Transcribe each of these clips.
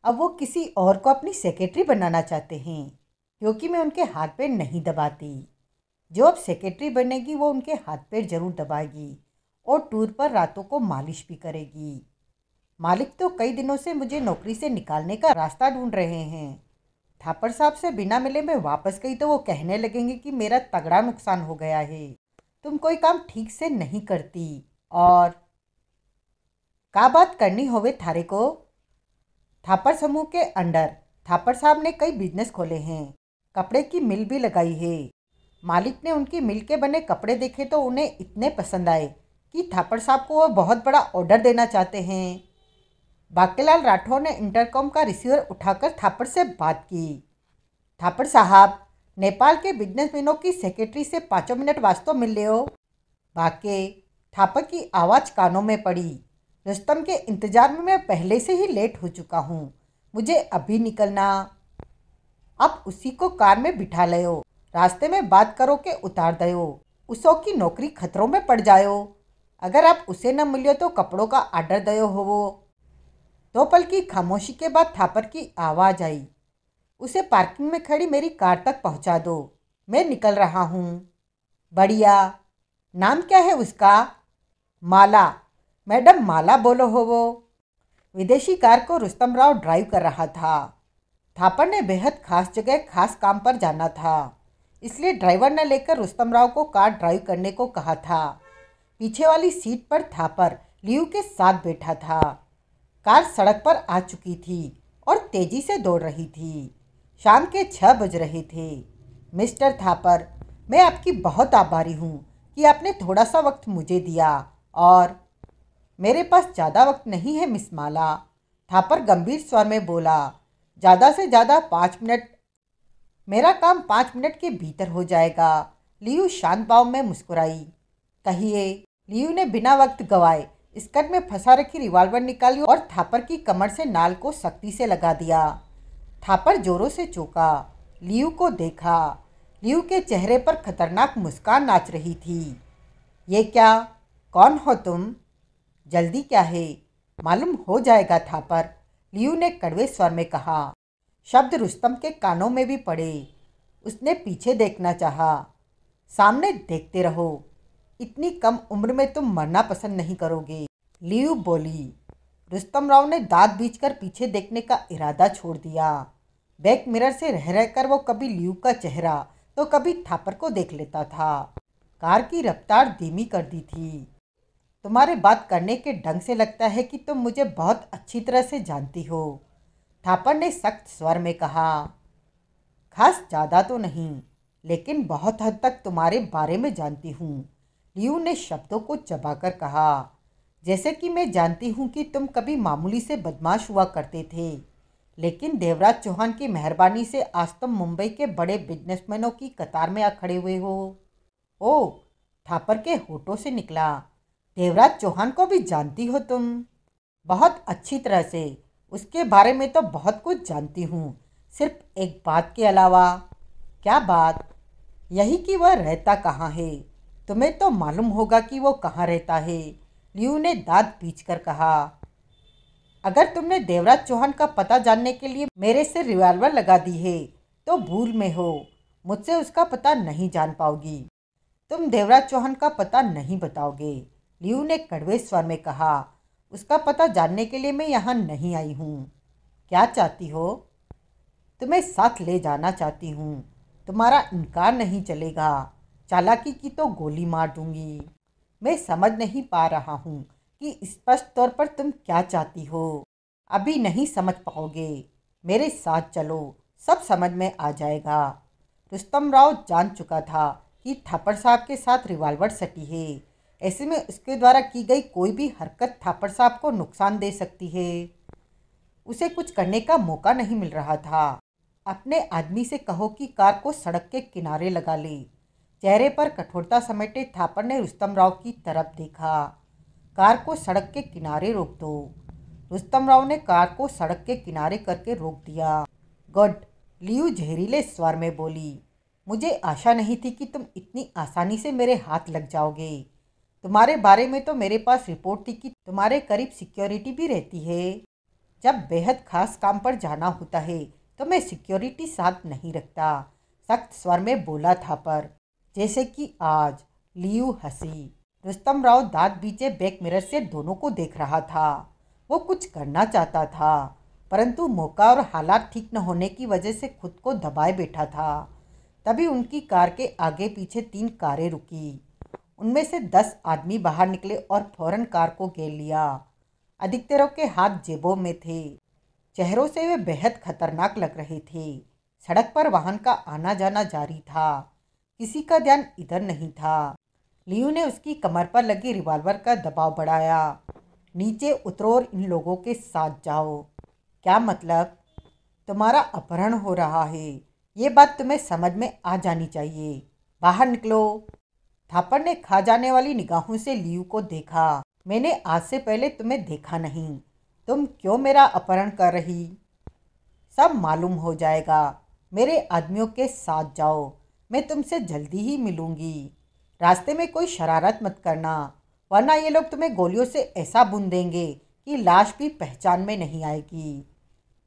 अब वो किसी और को अपनी सेक्रेटरी बनाना चाहते हैं क्योंकि मैं उनके हाथ पैर नहीं दबाती। जो अब सेक्रेटरी बनेगी वो उनके हाथ पैर जरूर दबाएगी और टूर पर रातों को मालिश भी करेगी। मालिक तो कई दिनों से मुझे नौकरी से निकालने का रास्ता ढूंढ रहे हैं। थापर साहब से बिना मिले मैं वापस गई तो वो कहने लगेंगे कि मेरा तगड़ा नुकसान हो गया है, तुम कोई काम ठीक से नहीं करती। और का बात करनी होवे थारे को। थापर समूह के अंडर थापर साहब ने कई बिजनेस खोले हैं, कपड़े की मिल भी लगाई है। मालिक ने उनकी मिल के बने कपड़े देखे तो उन्हें इतने पसंद आए कि थापर साहब को वो बहुत बड़ा ऑर्डर देना चाहते हैं। बाकेलाल राठौर ने इंटरकॉम का रिसीवर उठाकर थापर से बात की। थापर साहब, नेपाल के बिजनेसमैनों की सेक्रेटरी से 5 मिनट वास्तव मिल ले हो। बाके थापर की आवाज़ कानों में पड़ी। रुस्तम के इंतजार में मैं पहले से ही लेट हो चुका हूँ, मुझे अभी निकलना। अब उसी को कार में बिठा लियो, रास्ते में बात करो के उतार दयो, उसो की नौकरी खतरों में पड़ जायो। अगर आप उसे न मिलियो तो कपड़ों का आर्डर दयो होवो। 2 पल की खामोशी के बाद थापर की आवाज़ आई, उसे पार्किंग में खड़ी मेरी कार तक पहुंचा दो, मैं निकल रहा हूँ। बढ़िया। नाम क्या है उसका? माला। मैडम माला बोलो हो वो। विदेशी कार को रुस्तम राव ड्राइव कर रहा था। थापर ने बेहद खास जगह खास काम पर जाना था, इसलिए ड्राइवर ने लेकर रुस्तम राव को कार ड्राइव करने को कहा था। पीछे वाली सीट पर थापर लियू के साथ बैठा था। कार सड़क पर आ चुकी थी और तेजी से दौड़ रही थी। शाम के 6 बज रहे थे। मिस्टर थापर, मैं आपकी बहुत आभारी हूँ कि आपने थोड़ा सा वक्त मुझे दिया। और मेरे पास ज़्यादा वक्त नहीं है मिस माला, थापर गंभीर स्वर में बोला। ज़्यादा से ज़्यादा 5 मिनट। मेरा काम 5 मिनट के भीतर हो जाएगा। लियू शांत भाव में मुस्कुराई। कहिए। लियू ने बिना वक्त गवाए स्कर्ट में फंसा रखी रिवॉल्वर निकाली और थापर की कमर से नाल को सख्ती से लगा दिया। थापर जोरों से चौंका, लियू को देखा। लियू के चेहरे पर खतरनाक मुस्कान नाच रही थी। ये क्या? कौन हो तुम? जल्दी क्या है? मालूम हो जाएगा थापर, लियू ने कड़वे स्वर में कहा। शब्द रुस्तम के कानों में भी पड़े। उसने पीछे देखना चाहा। सामने देखते रहो, इतनी कम उम्र में तुम मरना पसंद नहीं करोगे, लियू बोली। रुस्तम राव ने दांत बींचकर पीछे देखने का इरादा छोड़ दिया। बैक मिरर से रह रहकर वो कभी लियू का चेहरा तो कभी थापर को देख लेता था। कार की रफ्तार धीमी कर दी थी। तुम्हारे बात करने के ढंग से लगता है कि तुम मुझे बहुत अच्छी तरह से जानती हो, थापर ने सख्त स्वर में कहा। खास ज़्यादा तो नहीं, लेकिन बहुत हद तक तुम्हारे बारे में जानती हूँ, लियू ने शब्दों को चबाकर कहा। जैसे कि मैं जानती हूँ कि तुम कभी मामूली से बदमाश हुआ करते थे, लेकिन देवराज चौहान की मेहरबानी से आज तुम मुंबई के बड़े बिजनेसमैनों की कतार में आ खड़े हुए हो। ओह, थापर के होठों से निकला। देवराज चौहान को भी जानती हो तुम? बहुत अच्छी तरह से, उसके बारे में तो बहुत कुछ जानती हूँ, सिर्फ एक बात के अलावा। क्या बात? यही कि वह रहता कहाँ है। तुम्हें तो मालूम होगा कि वो कहाँ रहता है, लियू ने दांत पींचकर कहा। अगर तुमने देवराज चौहान का पता जानने के लिए मेरे से रिवॉल्वर लगा दी है तो भूल में हो, मुझसे उसका पता नहीं जान पाओगी। तुम देवराज चौहान का पता नहीं बताओगे, लियू ने कड़वे स्वर में कहा। उसका पता जानने के लिए मैं यहाँ नहीं आई हूँ। क्या चाहती हो? तुम्हें साथ ले जाना चाहती हूँ, तुम्हारा इनकार नहीं चलेगा। चालाकी की तो गोली मार दूंगी। मैं समझ नहीं पा रहा हूँ कि स्पष्ट तौर पर तुम क्या चाहती हो। अभी नहीं समझ पाओगे, मेरे साथ चलो, सब समझ में आ जाएगा। रुस्तम राव जान चुका था कि थापर साहब के साथ रिवॉल्वर सटी है, ऐसे में उसके द्वारा की गई कोई भी हरकत थापर साहब को नुकसान दे सकती है। उसे कुछ करने का मौका नहीं मिल रहा था। अपने आदमी से कहो कि कार को सड़क के किनारे लगा ले। चेहरे पर कठोरता समेटे थापर ने रुस्तम राव की तरफ देखा। कार को सड़क के किनारे रोक दो। रुस्तम राव ने कार को सड़क के किनारे करके रोक दिया। गुड, लियू जहरीले स्वर में बोली। मुझे आशा नहीं थी कि तुम इतनी आसानी से मेरे हाथ लग जाओगे। तुम्हारे बारे में तो मेरे पास रिपोर्ट थी कि तुम्हारे करीब सिक्योरिटी भी रहती है। जब बेहद खास काम पर जाना होता है तो मैं सिक्योरिटी साथ नहीं रखता, सख्त स्वर में बोला थापर। जैसे कि आज। लियू हंसी। रुस्तम राव दांत बीचे बैक मिरर से दोनों को देख रहा था। वो कुछ करना चाहता था, परंतु मौका और हालात ठीक न होने की वजह से खुद को दबाए बैठा था। तभी उनकी कार के आगे पीछे 3 कारें रुकी। उनमें से 10 आदमी बाहर निकले और फौरन कार को घेर लिया। अधिकतरों के हाथ जेबों में थे। चेहरों से वे बेहद खतरनाक लग रहे थे। सड़क पर वाहन का आना जाना जारी था। किसी का ध्यान इधर नहीं था। लियू ने उसकी कमर पर लगी रिवॉल्वर का दबाव बढ़ाया। नीचे उतरो और इन लोगों के साथ जाओ। क्या मतलब? तुम्हारा अपहरण हो रहा है, ये बात तुम्हें समझ में आ जानी चाहिए। बाहर निकलो। थापर ने खा जाने वाली निगाहों से लियू को देखा। मैंने आज से पहले तुम्हें देखा नहीं। तुम क्यों मेरा अपहरण कर रही? सब मालूम हो जाएगा। मेरे आदमियों के साथ जाओ। मैं तुमसे जल्दी ही मिलूंगी। रास्ते में कोई शरारत मत करना, वरना ये लोग तुम्हें गोलियों से ऐसा भून देंगे कि लाश भी पहचान में नहीं आएगी।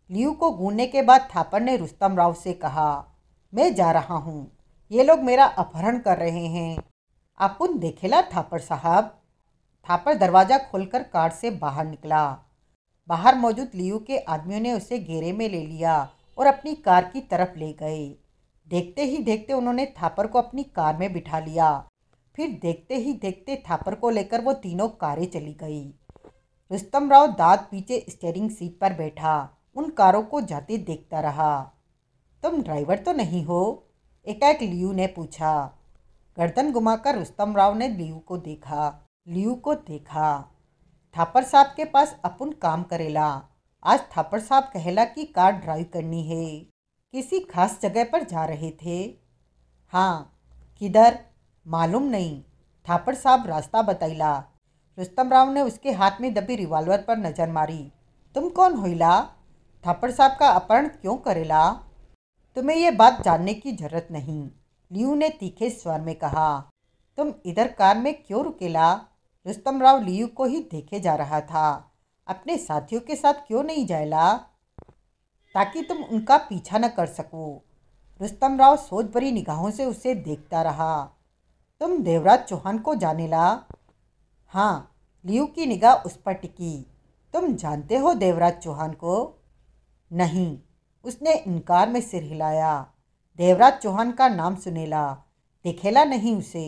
लियू को गूंजने के बाद थापर ने रुस्तम राव से कहा, मैं जा रहा हूँ। ये लोग मेरा अपहरण कर रहे हैं। आपुन देखेला थापर साहब। थापर दरवाज़ा खोलकर कार से बाहर निकला। बाहर मौजूद लियू के आदमियों ने उसे घेरे में ले लिया और अपनी कार की तरफ ले गए। देखते ही देखते उन्होंने थापर को अपनी कार में बिठा लिया। फिर देखते ही देखते थापर को लेकर वो तीनों कारें चली गई। रुस्तम राव दांत पीछे स्टीयरिंग सीट पर बैठा उन कारों को जाते देखता रहा। तुम ड्राइवर तो नहीं हो? एकाएक लियू ने पूछा। गर्दन घुमाकर रुस्तम राव ने लियू को देखा। थापर साहब के पास अपन काम करेला। आज थापर साहब कहेला कि कार ड्राइव करनी है। किसी खास जगह पर जा रहे थे? हाँ। किधर? मालूम नहीं। थापर साहब रास्ता बताइला। रुस्तम राव ने उसके हाथ में दबी रिवॉल्वर पर नजर मारी। तुम कौन होइला? थापर साहब का अपहरण क्यों करेला? तुम्हें यह बात जानने की जरूरत नहीं, लियू ने तीखे स्वर में कहा। तुम इधर कार में क्यों रुकेला? रुस्तम राव लियू को ही देखे जा रहा था। अपने साथियों के साथ क्यों नहीं जाएला? ताकि तुम उनका पीछा न कर सको। रुस्तम राव सोच भरी निगाहों से उसे देखता रहा। तुम देवराज चौहान को जानेला? हाँ। लियू की निगाह उस पर टिकी। तुम जानते हो देवराज चौहान को? नहीं। उसने इनकार में सिर हिलाया। देवराज चौहान का नाम सुनेला, देखेला नहीं उसे।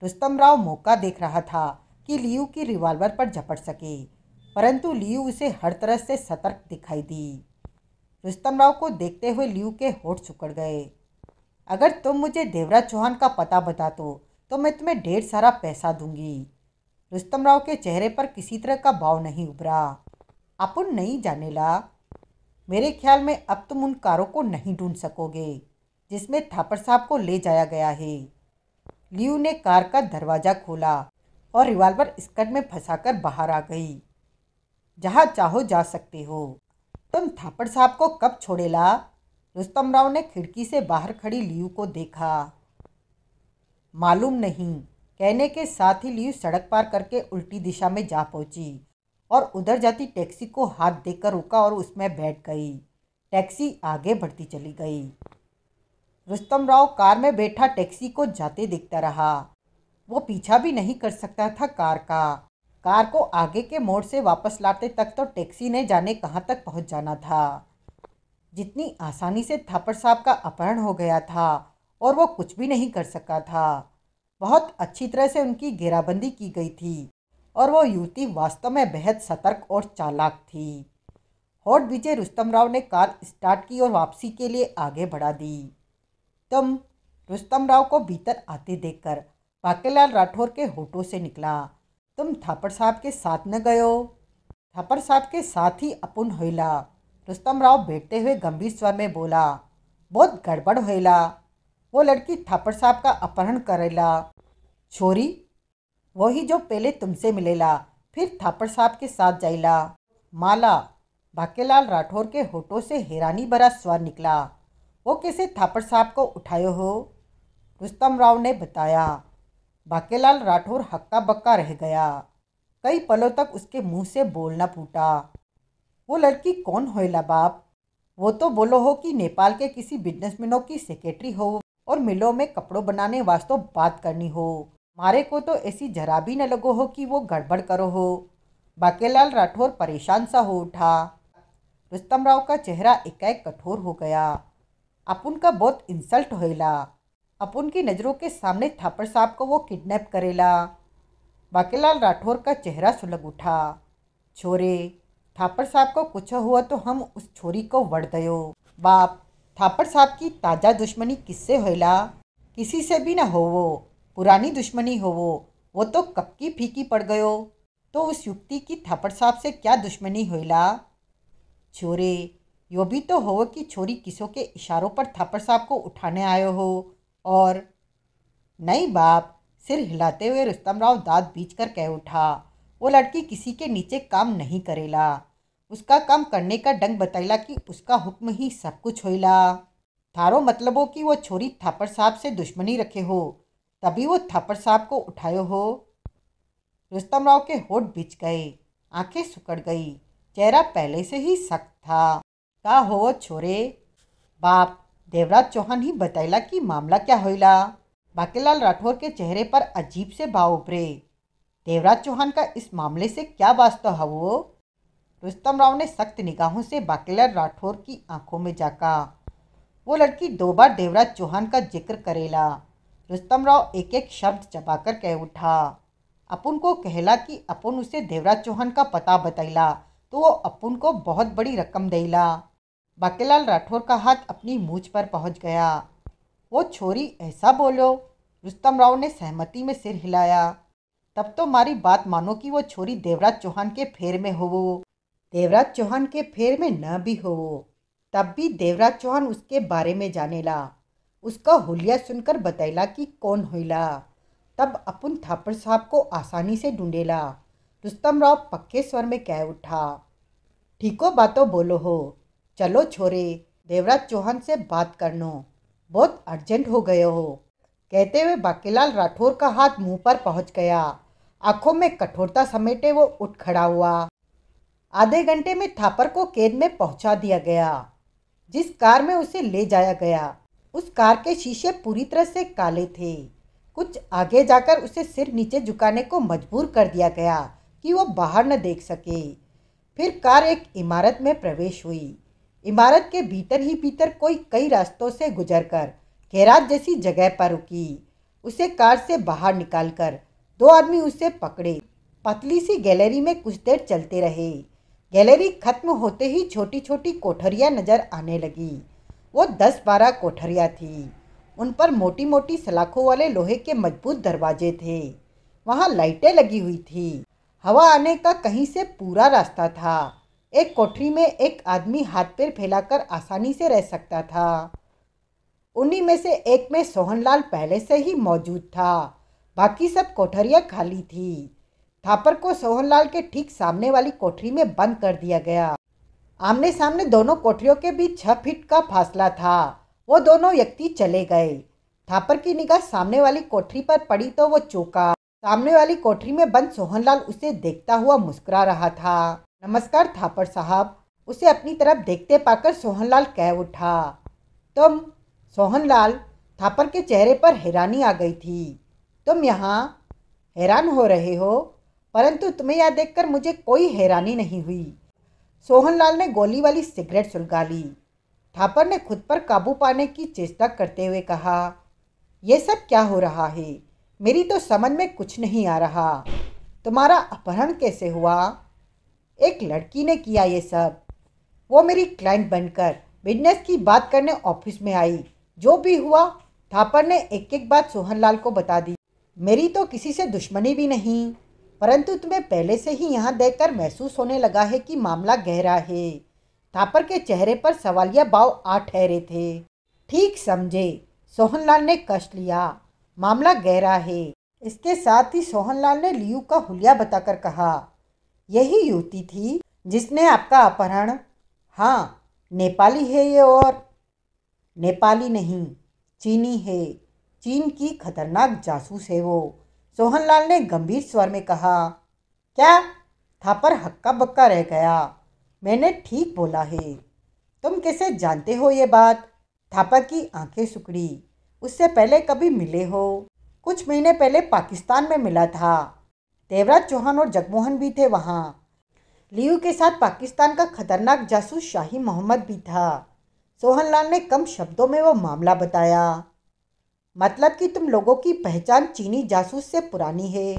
रुस्तम राव मौका देख रहा था कि लियू की रिवॉल्वर पर झपट सके, परंतु लियू उसे हर तरह से सतर्क दिखाई दी। रुस्तम राव को देखते हुए लियू के होठ सिकुड़ गए। अगर तुम मुझे देवराज चौहान का पता बता दो तो मैं तुम्हें ढेर सारा पैसा दूंगी। रुस्तम राव के चेहरे पर किसी तरह का भाव नहीं उभरा। अपन नहीं जानेला? मेरे ख्याल में अब तुम उन कारों को नहीं ढूंढ सकोगे जिसमें थापर साहब को ले जाया गया है। लियू ने कार का दरवाज़ा खोला और रिवॉल्वर स्कर्ट में फंसाकर बाहर आ गई। जहाँ चाहो जा सकते हो। तुम थापर साहब को कब छोड़ेला? रुस्तम राव ने खिड़की से बाहर खड़ी लियू को देखा। मालूम नहीं, कहने के साथ ही लियू सड़क पार करके उल्टी दिशा में जा पहुंची और उधर जाती टैक्सी को हाथ देकर रुका और उसमें बैठ गई। टैक्सी आगे बढ़ती चली गई। रुस्तम राव कार में बैठा टैक्सी को जाते देखता रहा। वो पीछा भी नहीं कर सकता था कार का। कार को आगे के मोड़ से वापस लाते तक तो टैक्सी ने जाने कहाँ तक पहुँच जाना था। जितनी आसानी से थापर साहब का अपहरण हो गया था और वो कुछ भी नहीं कर सका था। बहुत अच्छी तरह से उनकी घेराबंदी की गई थी और वो युवती वास्तव में बेहद सतर्क और चालाक थी। होठ बीचे रुस्तम राव ने कार स्टार्ट की और वापसी के लिए आगे बढ़ा दी। तुम? रुस्तम राव को भीतर आते देखकर बाकेलाल राठौर के होठों से निकला। तुम थापर साहब के साथ न गयो? थापर साहब के साथ ही अपन होइला। रुस्तम राव बैठते हुए गंभीर स्वर में बोला। बहुत गड़बड़ होइला। वो लड़की थापर साहब का अपहरण करेला। छोरी? वही जो पहले तुमसे मिलेला, फिर थापर साहब के साथ जाइला। माला? बाकेलाल राठौर के होठों से हैरानी भरा स्वर निकला। वो कैसे थापर साहब को उठायो हो? रुस्तम राव ने बताया। बाकेलाल राठौर हक्का बक्का रह गया। कई पलों तक उसके मुंह से बोलना फूटा। वो लड़की कौन होइला बाप? वो तो बोलो हो कि नेपाल के किसी बिजनेसमैनों की सेक्रेटरी हो और मिलों में कपड़ों बनाने वास्तव बात करनी हो। मारे को तो ऐसी जरा भी न लगो हो कि वो गड़बड़ करो हो। बाकेलाल राठौर परेशान सा हो उठा। रुस्तम राव का चेहरा एकाएक कठोर हो गया। अपुन का बहुत इंसल्ट होइला। अपुन की नज़रों के सामने थापड़ साहब को वो किडनैप करेला। बाकेलाल राठौर का चेहरा सुलग उठा। छोरे, थापड़ साहब को कुछ हुआ तो हम उस छोरी को वड़ दयो। बाप, थापड़ साहब की ताज़ा दुश्मनी किससे होइला? किसी से भी ना हो वो। पुरानी दुश्मनी हो वो तो कब की फीकी पड़ गयो। तो उस युक्ति की थापड़ साहब से क्या दुश्मनी होइला? छोरे, यो भी तो हो कि छोरी किसों के इशारों पर थापड़ साहब को उठाने आयो हो। और नहीं बाप, सिर हिलाते हुए रुस्तम राव दांत बीच कर कह उठा। वो लड़की किसी के नीचे काम नहीं करेला। उसका काम करने का डंग बतैला कि उसका हुक्म ही सब कुछ होइला। थारो मतलब हो कि वो छोरी थापड़ साहब से दुश्मनी रखे हो, तभी वो थापड़ साहब को उठायो हो। रुस्तम राव के होठ बिछ गए, आंखें सुकड़ गई, चेहरा पहले से ही सख्त था। का हो वो छोरे? बाप, देवराज चौहान ही बतैला कि मामला क्या होइला। बाकेलाल राठौर के चेहरे पर अजीब से भाव उभरे। देवराज चौहान का इस मामले से क्या वास्ता है वो? रुस्तम राव ने सख्त निगाहों से बाकेलाल राठौर की आंखों में झांका। वो लड़की 2 बार देवराज चौहान का जिक्र करेला। रुस्तम राव एक एक शब्द चबाकर कह उठा। अपुन को कहला कि अपुन उसे देवराज चौहान का पता बतैला तो वो अपुन को बहुत बड़ी रकम देला। बाकेलाल राठौर का हाथ अपनी मूंछ पर पहुंच गया। वो छोरी ऐसा बोलो? रुस्तम राव ने सहमति में सिर हिलाया। तब तो मारी बात मानो कि वो छोरी देवराज चौहान के फेर में हो। वो देवराज चौहान के फेर में न भी हो, तब भी देवराज चौहान उसके बारे में जानेला। उसका हुलिया सुनकर बतैला कि कौन होइला। तब अपुन थापड़ साहब को आसानी से ढूंढेला। रुस्तम राव पक्के स्वर में कह उठा। ठीको बातों बोलो हो। चलो छोरे, देवराज चौहान से बात करनो, बहुत अर्जेंट हो गए हो। कहते हुए बाकेलाल राठौर का हाथ मुंह पर पहुंच गया। आंखों में कठोरता समेटे वो उठ खड़ा हुआ। आधे घंटे में थापर को कैद में पहुंचा दिया गया। जिस कार में उसे ले जाया गया उस कार के शीशे पूरी तरह से काले थे। कुछ आगे जाकर उसे सिर नीचे झुकाने को मजबूर कर दिया गया कि वो बाहर न देख सके। फिर कार एक इमारत में प्रवेश हुई। इमारत के भीतर ही भीतर कोई कई रास्तों से गुजरकर गैराज जैसी जगह पर रुकी। उसे कार से बाहर निकालकर 2 आदमी उसे पकड़े। पतली सी गैलरी में कुछ देर चलते रहे। गैलरी खत्म होते ही छोटी छोटी कोठरियाँ नजर आने लगी। वो 10-12 कोठरियाँ थी। उन पर मोटी मोटी सलाखों वाले लोहे के मजबूत दरवाजे थे। वहाँ लाइटें लगी हुई थी। हवा आने का कहीं से पूरा रास्ता था। एक कोठरी में एक आदमी हाथ पैर फैलाकर आसानी से रह सकता था। उन्हीं में से एक में सोहनलाल पहले से ही मौजूद था। बाकी सब कोठरियाँ खाली थी। थापर को सोहनलाल के ठीक सामने वाली कोठरी में बंद कर दिया गया। आमने सामने दोनों कोठरियों के बीच 6 फीट का फासला था। वो दोनों व्यक्ति चले गए। थापर की निगाह सामने वाली कोठरी पर पड़ी तो वो चौंका। सामने वाली कोठरी में बंद सोहनलाल उसे देखता हुआ मुस्कुरा रहा था। नमस्कार थापर साहब, उसे अपनी तरफ देखते पाकर सोहनलाल कह उठा। तुम? सोहनलाल, थापर के चेहरे पर हैरानी आ गई थी। तुम यहाँ? हैरान हो रहे हो? परंतु तुम्हें यह देखकर मुझे कोई हैरानी नहीं हुई। सोहनलाल ने गोली वाली सिगरेट सुलगा ली। थापर ने खुद पर काबू पाने की चेष्टा करते हुए कहा, यह सब क्या हो रहा है? मेरी तो समझ में कुछ नहीं आ रहा। तुम्हारा अपहरण कैसे हुआ? एक लड़की ने किया ये सब। वो मेरी क्लाइंट बनकर बिजनेस की बात करने ऑफिस में आई। जो भी हुआ, थापर ने एक एक बात सोहनलाल को बता दी। मेरी तो किसी से दुश्मनी भी नहीं, परंतु तुम्हें पहले से ही यहाँ देखकर महसूस होने लगा है कि मामला गहरा है। थापर के चेहरे पर सवालिया भाव आ ठहरे थे। ठीक समझे, सोहनलाल ने कष्ट लिया। मामला गहरा है। इसके साथ ही सोहनलाल ने लियू का हुलिया बताकर कहा, यही युवती थी जिसने आपका अपहरण? हाँ, नेपाली है ये। और नेपाली नहीं, चीनी है। चीन की खतरनाक जासूस है वो, सोहनलाल ने गंभीर स्वर में कहा। क्या? थापर हक्का बक्का रह गया। मैंने ठीक बोला है। तुम कैसे जानते हो ये बात? थापर की आंखें सिकुड़ी। उससे पहले कभी मिले हो? कुछ महीने पहले पाकिस्तान में मिला था। देवराज चौहान और जगमोहन भी थे वहाँ। लियू के साथ पाकिस्तान का खतरनाक जासूस शाही मोहम्मद भी था। सोहनलाल ने कम शब्दों में वो मामला बताया। मतलब कि तुम लोगों की पहचान चीनी जासूस से पुरानी है।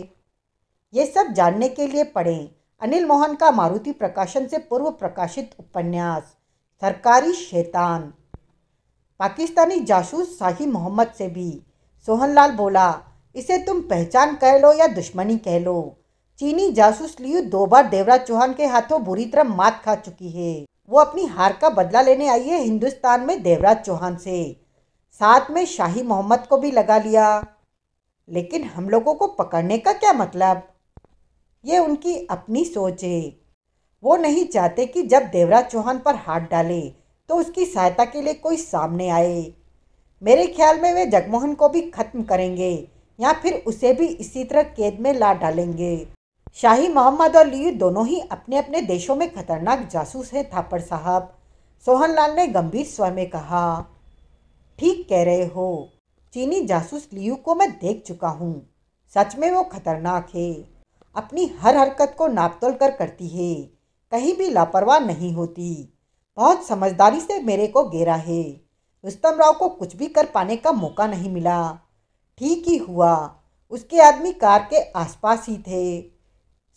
ये सब जानने के लिए पढ़ें अनिल मोहन का मारुति प्रकाशन से पूर्व प्रकाशित उपन्यास सरकारी शैतान। पाकिस्तानी जासूस शाही मोहम्मद से भी। सोहनलाल बोला, इसे तुम पहचान कह लो या दुश्मनी कह लो, चीनी जासूस लियू 2 बार देवराज चौहान के हाथों बुरी तरह मात खा चुकी है। वो अपनी हार का बदला लेने आई है हिंदुस्तान में देवराज चौहान से। साथ में शाही मोहम्मद को भी लगा लिया। लेकिन हम लोगों को पकड़ने का क्या मतलब? ये उनकी अपनी सोच है। वो नहीं चाहते कि जब देवराज चौहान पर हाथ डाले तो उसकी सहायता के लिए कोई सामने आए। मेरे ख्याल में वे जगमोहन को भी खत्म करेंगे या फिर उसे भी इसी तरह कैद में ला डालेंगे। शाही मोहम्मद और लियू दोनों ही अपने अपने देशों में खतरनाक जासूस हैं थापर साहब। सोहनलाल ने गंभीर स्वर में कहा। ठीक कह रहे हो। चीनी जासूस लियू को मैं देख चुका हूँ। सच में वो खतरनाक है। अपनी हर हरकत को नापतोल कर करती है। कहीं भी लापरवाह नहीं होती। बहुत समझदारी से मेरे को घेरा है। रुस्तम राव को कुछ भी कर पाने का मौका नहीं मिला। ठीक ही हुआ, उसके आदमी कार के आसपास ही थे।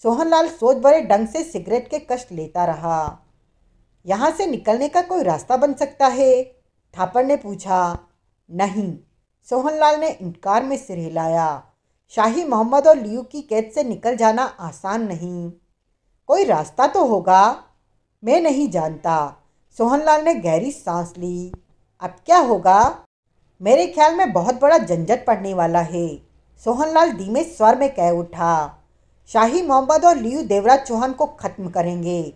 सोहनलाल सोच भरे ढंग से सिगरेट के कष्ट लेता रहा। यहाँ से निकलने का कोई रास्ता बन सकता है? थापर ने पूछा। नहीं, सोहनलाल ने इनकार में सिर हिलाया। शाही मोहम्मद और लियू की कैद से निकल जाना आसान नहीं। कोई रास्ता तो होगा। मैं नहीं जानता। सोहनलाल ने गहरी सांस ली। अब क्या होगा? मेरे ख्याल में बहुत बड़ा झंझट पड़ने वाला है। सोहनलाल धीमे स्वर में कह उठा। शाही मोहम्मद और लियू देवराज चौहान को खत्म करेंगे,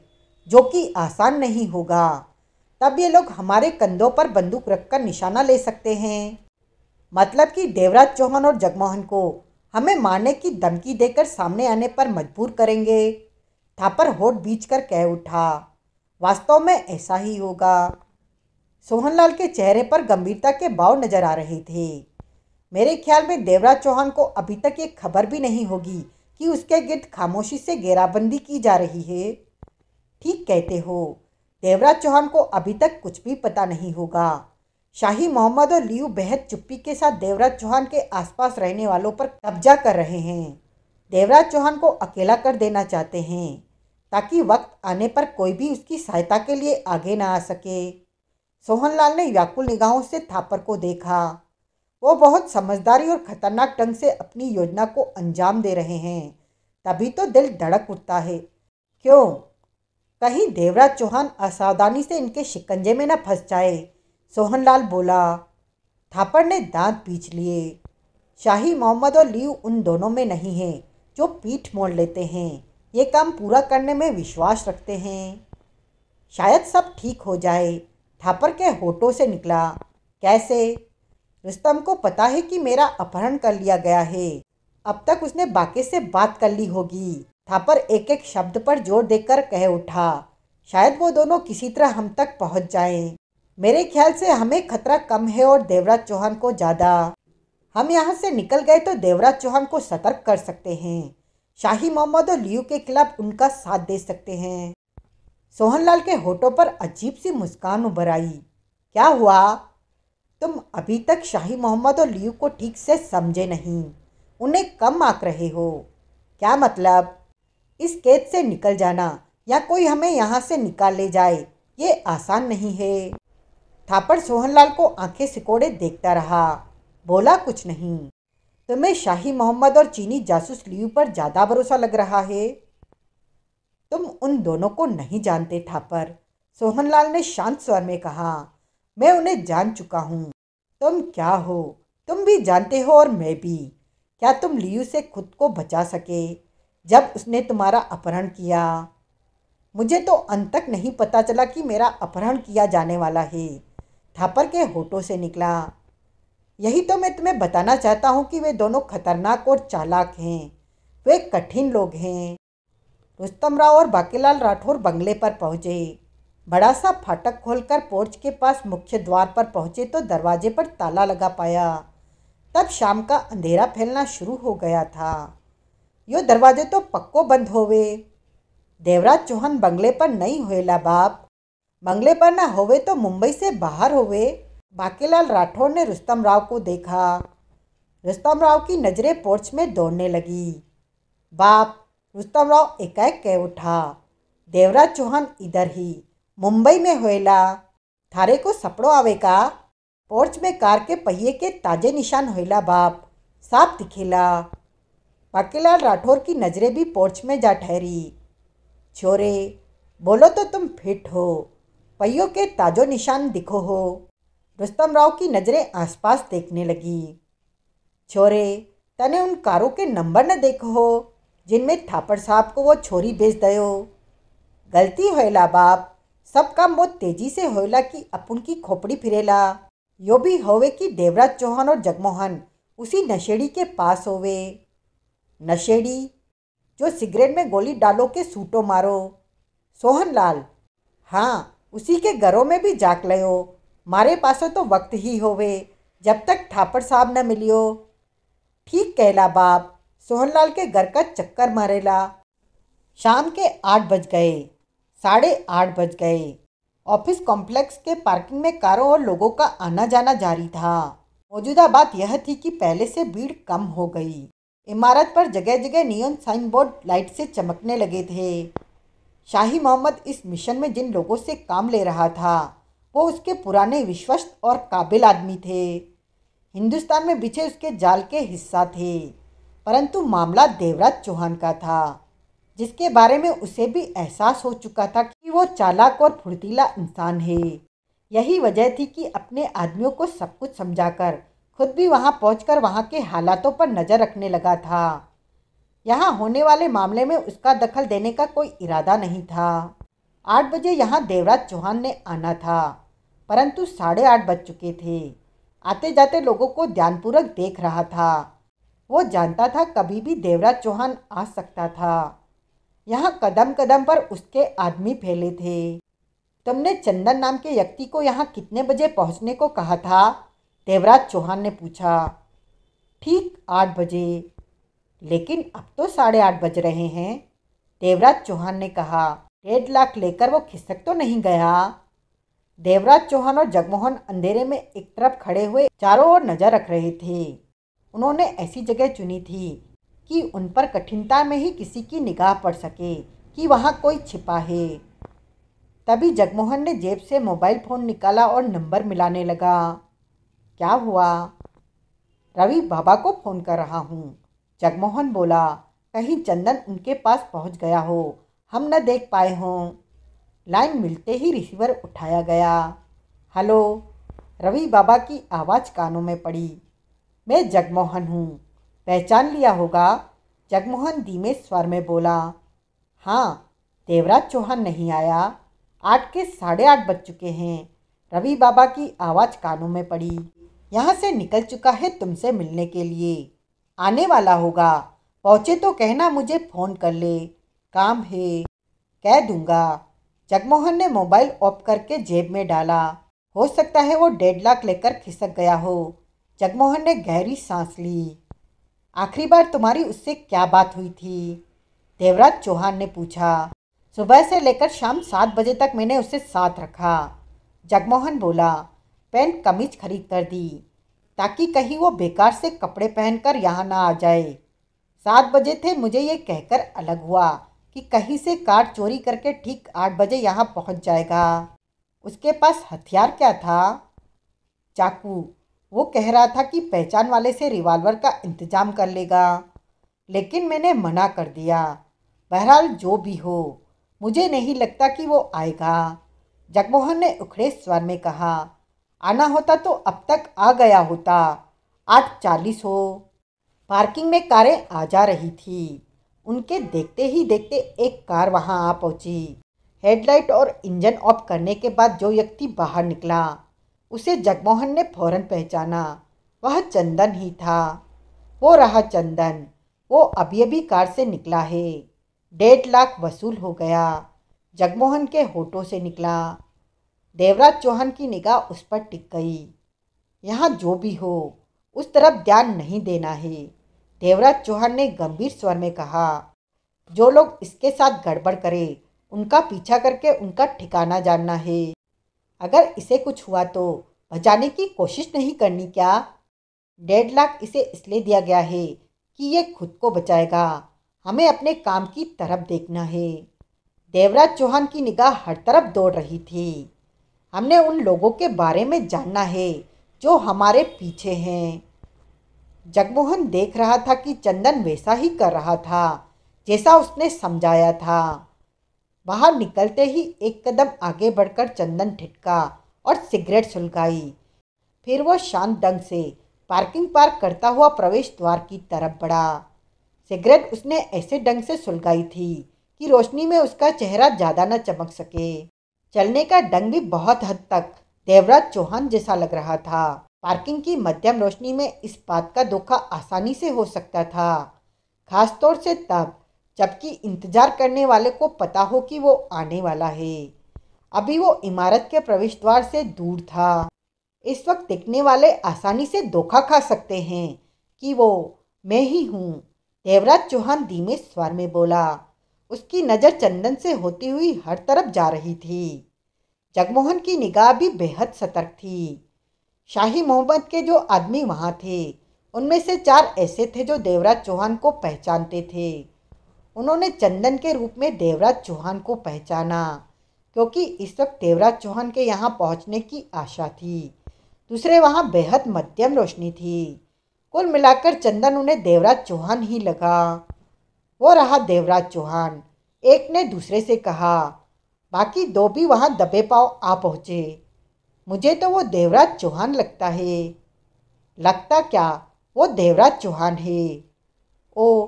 जो कि आसान नहीं होगा। तब ये लोग हमारे कंधों पर बंदूक रखकर निशाना ले सकते हैं। मतलब कि देवराज चौहान और जगमोहन को हमें मारने की धमकी देकर सामने आने पर मजबूर करेंगे। थापर होठ बींचकर कह उठा। वास्तव में ऐसा ही होगा। सोहनलाल के चेहरे पर गंभीरता के भाव नजर आ रहे थे। मेरे ख्याल में देवराज चौहान को अभी तक ये खबर भी नहीं होगी कि उसके गिर्द खामोशी से घेराबंदी की जा रही है। ठीक कहते हो। देवराज चौहान को अभी तक कुछ भी पता नहीं होगा। शाही मोहम्मद और लियू बेहद चुप्पी के साथ देवराज चौहान के आसपास रहने वालों पर कब्जा कर रहे हैं। देवराज चौहान को अकेला कर देना चाहते हैं ताकि वक्त आने पर कोई भी उसकी सहायता के लिए आगे ना आ सके। सोहनलाल ने व्याकुल निगाहों से थापर को देखा। वो बहुत समझदारी और खतरनाक ढंग से अपनी योजना को अंजाम दे रहे हैं। तभी तो दिल धड़क उठता है। क्यों? कहीं देवराज चौहान असावधानी से इनके शिकंजे में न फंस जाए। सोहनलाल बोला। थापर ने दांत पीच लिए। शाही मोहम्मद और लियू उन दोनों में नहीं है जो पीठ मोड़ लेते हैं। ये काम पूरा करने में विश्वास रखते हैं। शायद सब ठीक हो जाए। थापर के होठों से निकला। कैसे? रुस्तम को पता है कि मेरा अपहरण कर लिया गया है। अब तक उसने बाकी से बात कर ली होगी। थापर एक एक शब्द पर जोर देकर कह उठा। शायद वो दोनों किसी तरह हम तक पहुंच जाएं। मेरे ख्याल से हमें खतरा कम है और देवराज चौहान को ज़्यादा। हम यहाँ से निकल गए तो देवराज चौहान को सतर्क कर सकते हैं। शाही मोहम्मद और लियू के खिलाफ उनका साथ दे सकते हैं। सोहनलाल के होठों पर अजीब सी मुस्कान उभर आई। क्या हुआ? तुम अभी तक शाही मोहम्मद और लियू को ठीक से समझे नहीं। उन्हें कम आंक रहे हो। क्या मतलब? इस कैद से निकल जाना या कोई हमें यहाँ से निकाल ले जाए, ये आसान नहीं है। थापर सोहनलाल को आंखें सिकोड़े देखता रहा। बोला कुछ नहीं। तुम्हें शाही मोहम्मद और चीनी जासूस लियू पर ज़्यादा भरोसा लग रहा है। तुम उन दोनों को नहीं जानते थापर। सोहनलाल ने शांत स्वर में कहा। मैं उन्हें जान चुका हूँ। तुम क्या हो? तुम भी जानते हो और मैं भी। क्या तुम लियू से खुद को बचा सके जब उसने तुम्हारा अपहरण किया? मुझे तो अंत तक नहीं पता चला कि मेरा अपहरण किया जाने वाला है। थापर के होठों से निकला। यही तो मैं तुम्हें बताना चाहता हूँ कि वे दोनों खतरनाक और चालाक हैं। वे कठिन लोग हैं। रुस्तम राव और बाकीलाल राठौर बंगले पर पहुंचे। बड़ा सा फाटक खोलकर पोर्च के पास मुख्य द्वार पर पहुंचे तो दरवाजे पर ताला लगा पाया। तब शाम का अंधेरा फैलना शुरू हो गया था। यो दरवाजे तो पक्को बंद होवे। देवराज चौहान बंगले पर नहीं होएला बाप। बंगले पर ना होवे तो मुंबई से बाहर होवे। बाकीलाल राठौर ने रुस्तम राव को देखा। रुस्तम राव की नजरें पोर्च में दौड़ने लगी। बाप, रुस्तम राव एकाएक कह उठा। देवराज चौहान इधर ही मुंबई में होएला। थारे को सपड़ो आवे का? पोर्च में कार के पहिए के ताजे निशान होएला बाप, साफ दिखेला। बाकीलाल राठौर की नजरें भी पोर्च में जा ठहरी। छोरे, बोलो तो तुम फिट हो, पहियों के ताजो निशान दिखो हो। रुस्तम राव की नजरें आसपास देखने लगी। छोरे, तने उन कारों के नंबर न देखो हो जिनमें थापड़ साहब को वो छोरी बेच दयो। गलती होएला बाप, सब काम बहुत तेजी से होएला कि अपन की खोपड़ी फिरेला। यो भी होवे कि देवराज चौहान और जगमोहन उसी नशेड़ी के पास होवे। नशेड़ी जो सिगरेट में गोली डालो के सूटो मारो। सोहनलाल, हाँ, उसी के घरों में भी जाक लयो। मारे पासो तो वक्त ही होवे जब तक थापड़ साहब न मिलियो। ठीक कहला बाप, सोहनलाल के घर का चक्कर मारेला। शाम के 8 बज गए, 8:30 बज गए। ऑफिस कॉम्प्लेक्स के पार्किंग में कारों और लोगों का आना जाना जारी था। मौजूदा बात यह थी कि पहले से भीड़ कम हो गई। इमारत पर जगह जगह नियॉन साइन बोर्ड लाइट से चमकने लगे थे। शाही मोहम्मद इस मिशन में जिन लोगों से काम ले रहा था वो उसके पुराने विश्वस्त और काबिल आदमी थे। हिंदुस्तान में बिछे उसके जाल के हिस्सा थे। परंतु मामला देवराज चौहान का था, जिसके बारे में उसे भी एहसास हो चुका था कि वो चालाक और फुर्तीला इंसान है। यही वजह थी कि अपने आदमियों को सब कुछ समझाकर खुद भी वहां पहुंचकर वहां के हालातों पर नज़र रखने लगा था। यहाँ होने वाले मामले में उसका दखल देने का कोई इरादा नहीं था। 8 बजे यहाँ देवराज चौहान ने आना था, परंतु 8:30 बज चुके थे। आते जाते लोगों को ध्यानपूर्वक देख रहा था। वो जानता था कभी भी देवराज चौहान आ सकता था। यहाँ कदम कदम पर उसके आदमी फैले थे। तुमने चंदन नाम के व्यक्ति को यहाँ कितने बजे पहुँचने को कहा था? देवराज चौहान ने पूछा। ठीक 8 बजे। लेकिन अब तो 8:30 बज रहे हैं। देवराज चौहान ने कहा। 1.5 लाख लेकर वो खिसक तो नहीं गया? देवराज चौहान और जगमोहन अंधेरे में एक तरफ खड़े हुए चारों ओर नजर रख रहे थे। उन्होंने ऐसी जगह चुनी थी कि उन पर कठिनता में ही किसी की निगाह पड़ सके कि वहाँ कोई छिपा है। तभी जगमोहन ने जेब से मोबाइल फ़ोन निकाला और नंबर मिलाने लगा। क्या हुआ? रवि बाबा को फ़ोन कर रहा हूँ, जगमोहन बोला। कहीं चंदन उनके पास पहुँच गया हो, हम न देख पाए हों। लाइन मिलते ही रिसीवर उठाया गया। हेलो, रवि बाबा की आवाज़ कानों में पड़ी। मैं जगमोहन हूँ, पहचान लिया होगा, जगमोहन धीमे स्वर में बोला। हाँ, देवराज चौहान नहीं आया। 8 के 8:30 बज चुके हैं। रवि बाबा की आवाज़ कानों में पड़ी। यहाँ से निकल चुका है तुमसे मिलने के लिए, आने वाला होगा। पहुँचे तो कहना मुझे फ़ोन कर ले, काम है। कह दूंगा। जगमोहन ने मोबाइल ऑफ करके जेब में डाला। हो सकता है वो 1.5 लाख लेकर खिसक गया हो। जगमोहन ने गहरी सांस ली। आखिरी बार तुम्हारी उससे क्या बात हुई थी? देवराज चौहान ने पूछा। सुबह से लेकर शाम 7 बजे तक मैंने उसे साथ रखा, जगमोहन बोला। पैंट कमीज खरीद कर दी ताकि कहीं वो बेकार से कपड़े पहनकर यहाँ ना आ जाए। 7 बजे थे मुझे ये कहकर अलग हुआ कि कहीं से कार चोरी करके ठीक 8 बजे यहाँ पहुँच जाएगा। उसके पास हथियार क्या था? चाकू। वो कह रहा था कि पहचान वाले से रिवॉल्वर का इंतजाम कर लेगा, लेकिन मैंने मना कर दिया। बहरहाल जो भी हो, मुझे नहीं लगता कि वो आएगा, जगमोहन ने उखड़े स्वर में कहा। आना होता तो अब तक आ गया होता। 8:40 हो। पार्किंग में कारें आ जा रही थी। उनके देखते ही देखते एक कार वहां आ पहुंची। हेडलाइट और इंजन ऑफ करने के बाद जो व्यक्ति बाहर निकला उसे जगमोहन ने फौरन पहचाना। वह चंदन ही था। वो रहा चंदन, वो अभी अभी कार से निकला है। 1.5 लाख वसूल हो गया। जगमोहन के होठों से निकला। देवराज चौहान की निगाह उस पर टिक गई। यहाँ जो भी हो, उस तरफ ध्यान नहीं देना है, देवराज चौहान ने गंभीर स्वर में कहा। जो लोग इसके साथ गड़बड़ करें, उनका पीछा करके उनका ठिकाना जानना है। अगर इसे कुछ हुआ तो बचाने की कोशिश नहीं करनी क्या? 1.5 लाख इसे इसलिए दिया गया है कि ये खुद को बचाएगा। हमें अपने काम की तरफ देखना है। देवराज चौहान की निगाह हर तरफ दौड़ रही थी। हमने उन लोगों के बारे में जानना है जो हमारे पीछे हैं। जगमोहन देख रहा था कि चंदन वैसा ही कर रहा था जैसा उसने समझाया था। बाहर निकलते ही एक कदम आगे बढ़कर चंदन ठिठका और सिगरेट सुलगाई। फिर वो शांत ढंग से पार्किंग पार करता हुआ प्रवेश द्वार की तरफ बढ़ा। सिगरेट उसने ऐसे ढंग से सुलगाई थी कि रोशनी में उसका चेहरा ज़्यादा न चमक सके। चलने का ढंग भी बहुत हद तक देवराज चौहान जैसा लग रहा था। पार्किंग की मध्यम रोशनी में इस बात का धोखा आसानी से हो सकता था, खासतौर से तब जबकि इंतजार करने वाले को पता हो कि वो आने वाला है। अभी वो इमारत के प्रवेश द्वार से दूर था। इस वक्त देखने वाले आसानी से धोखा खा सकते हैं कि वो मैं ही हूँ, देवराज चौहान धीमे स्वर में बोला। उसकी नज़र चंदन से होती हुई हर तरफ जा रही थी। जगमोहन की निगाह भी बेहद सतर्क थी। शाही मोहम्मद के जो आदमी वहाँ थे, उनमें से 4 ऐसे थे जो देवराज चौहान को पहचानते थे। उन्होंने चंदन के रूप में देवराज चौहान को पहचाना, क्योंकि इस वक्त देवराज चौहान के यहाँ पहुँचने की आशा थी। दूसरे वहाँ बेहद मध्यम रोशनी थी। कुल मिलाकर चंदन उन्हें देवराज चौहान ही लगा। वो रहा देवराज चौहान, एक ने दूसरे से कहा। बाकी 2 भी वहाँ दबे पाँव आ पहुँचे। मुझे तो वो देवराज चौहान लगता है। लगता क्या, वो देवराज चौहान है। ओ,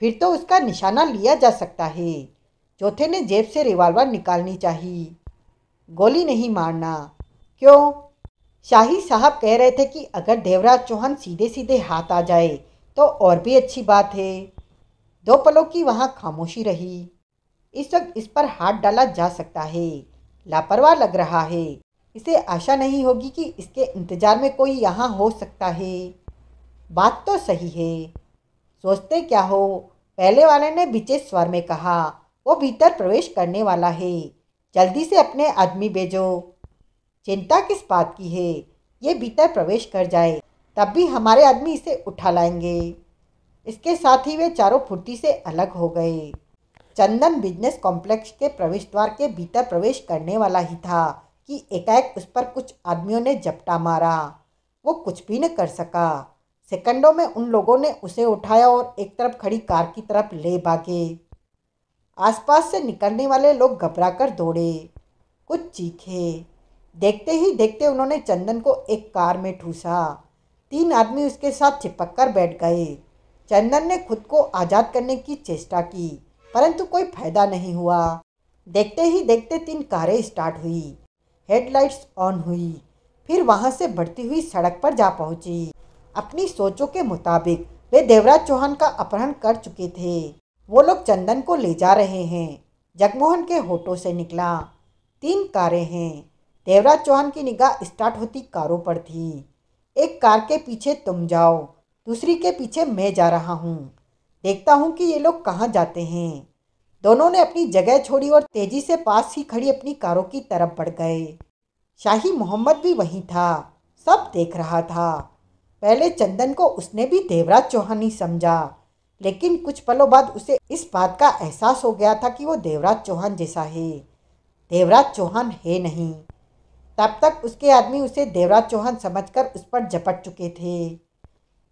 फिर तो उसका निशाना लिया जा सकता है। चौथे ने जेब से रिवॉल्वर निकालनी चाहिए। गोली नहीं मारना। क्यों? शाही साहब कह रहे थे कि अगर देवराज चौहान सीधे सीधे हाथ आ जाए तो और भी अच्छी बात है। 2 पलों की वहाँ खामोशी रही। इस वक्त इस पर हाथ डाला जा सकता है। लापरवाह लग रहा है। इसे आशा नहीं होगी कि इसके इंतजार में कोई यहाँ हो सकता है। बात तो सही है। सोचते क्या हो? पहले वाले ने बिचे स्वर में कहा। वो भीतर प्रवेश करने वाला है। जल्दी से अपने आदमी भेजो। चिंता किस बात की है? ये भीतर प्रवेश कर जाए तब भी हमारे आदमी इसे उठा लाएंगे। इसके साथ ही वे चारों फुर्ती से अलग हो गए। चंदन बिजनेस कॉम्प्लेक्स के प्रवेश द्वार के भीतर प्रवेश करने वाला ही था कि एकाएक उस पर कुछ आदमियों ने झपटा मारा। वो कुछ भी न कर सका। सेकंडों में उन लोगों ने उसे उठाया और एक तरफ खड़ी कार की तरफ ले भागे। आसपास से निकलने वाले लोग घबराकर दौड़े, कुछ चीखे। देखते ही देखते उन्होंने चंदन को एक कार में ठूसा। 3 आदमी उसके साथ चिपक कर बैठ गए। चंदन ने खुद को आज़ाद करने की चेष्टा की, परंतु कोई फायदा नहीं हुआ। देखते ही देखते 3 कारें स्टार्ट हुई, हेडलाइट्स ऑन हुई, फिर वहां से बढ़ती हुई सड़क पर जा पहुंची। अपनी सोचों के मुताबिक वे देवराज चौहान का अपहरण कर चुके थे। वो लोग चंदन को ले जा रहे हैं। जगमोहन के होठों से निकला। 3 कारें हैं। देवराज चौहान की निगाह स्टार्ट होती कारों पर थी। एक कार के पीछे तुम जाओ, दूसरी के पीछे मैं जा रहा हूँ। देखता हूँ कि ये लोग कहाँ जाते हैं। दोनों ने अपनी जगह छोड़ी और तेजी से पास ही खड़ी अपनी कारों की तरफ बढ़ गए। शाही मोहम्मद भी वहीं था, सब देख रहा था। पहले चंदन को उसने भी देवराज चौहान ही समझा, लेकिन कुछ पलों बाद उसे इस बात का एहसास हो गया था कि वो देवराज चौहान जैसा है। देवराज चौहान है नहीं। तब तक उसके आदमी उसे देवराज चौहान समझकर उस पर झपट चुके थे।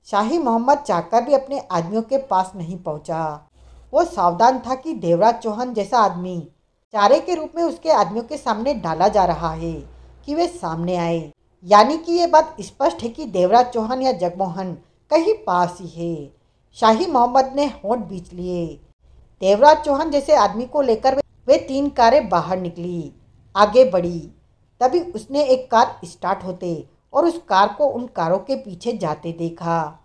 शाही मोहम्मद चाहकर भी अपने आदमियों के पास नहीं पहुंचा। वो सावधान था कि देवराज चौहान जैसा आदमी चारे के रूप में उसके आदमियों के सामने डाला जा रहा है कि वे सामने आए। यानी कि ये बात स्पष्ट है कि देवराज चौहान या जगमोहन कहीं पास ही है। शाही मोहम्मद ने होंठ बींच लिए। देवराज चौहान जैसे आदमी को लेकर वे 3 कारें बाहर निकली, आगे बढ़ी। तभी उसने एक कार स्टार्ट होते और उस कार को उन कारों के पीछे जाते देखा।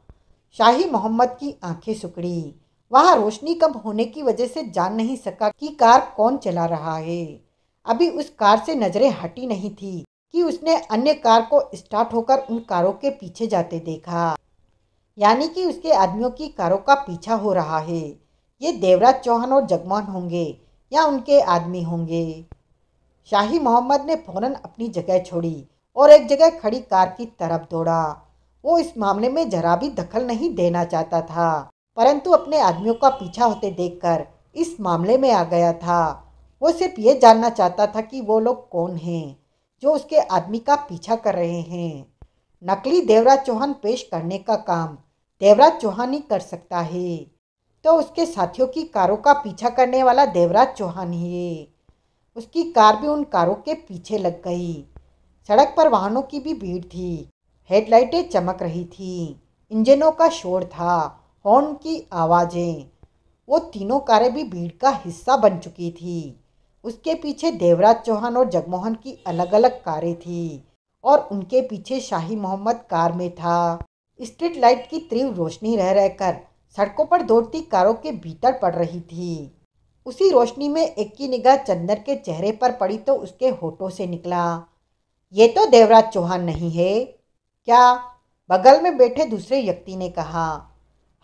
शाही मोहम्मद की आंखें सिकुड़ी। वहाँ रोशनी कम होने की वजह से जान नहीं सका कि कार कौन चला रहा है। अभी उस कार से नजरें हटी नहीं थी कि उसने अन्य कार को स्टार्ट होकर उन कारों के पीछे जाते देखा। यानी कि उसके आदमियों की कारों का पीछा हो रहा है। ये देवराज चौहान और जगमोहन होंगे या उनके आदमी होंगे। शाही मोहम्मद ने फौरन अपनी जगह छोड़ी और एक जगह खड़ी कार की तरफ दौड़ा। वो इस मामले में जरा भी दखल नहीं देना चाहता था, परंतु अपने आदमियों का पीछा होते देखकर इस मामले में आ गया था। वो सिर्फ ये जानना चाहता था कि वो लोग कौन हैं जो उसके आदमी का पीछा कर रहे हैं। नकली देवराज चौहान पेश करने का काम देवराज चौहान ही कर सकता है, तो उसके साथियों की कारों का पीछा करने वाला देवराज चौहान ही है। उसकी कार भी उन कारों के पीछे लग गई। सड़क पर वाहनों की भी भीड़ थी। हेडलाइटें चमक रही थीं, इंजनों का शोर था, हॉर्न की आवाज़ें। वो तीनों कारें भी भीड़ का हिस्सा बन चुकी थी। उसके पीछे देवराज चौहान और जगमोहन की अलग अलग कारें थीं और उनके पीछे शाही मोहम्मद कार में था। स्ट्रीट लाइट की तीव्र रोशनी रह रहकर सड़कों पर दौड़ती कारों के भीतर पड़ रही थी। उसी रोशनी में एक की निगाह चंदन के चेहरे पर पड़ी तो उसके होठों से निकला, ये तो देवराज चौहान नहीं है क्या? बगल में बैठे दूसरे व्यक्ति ने कहा,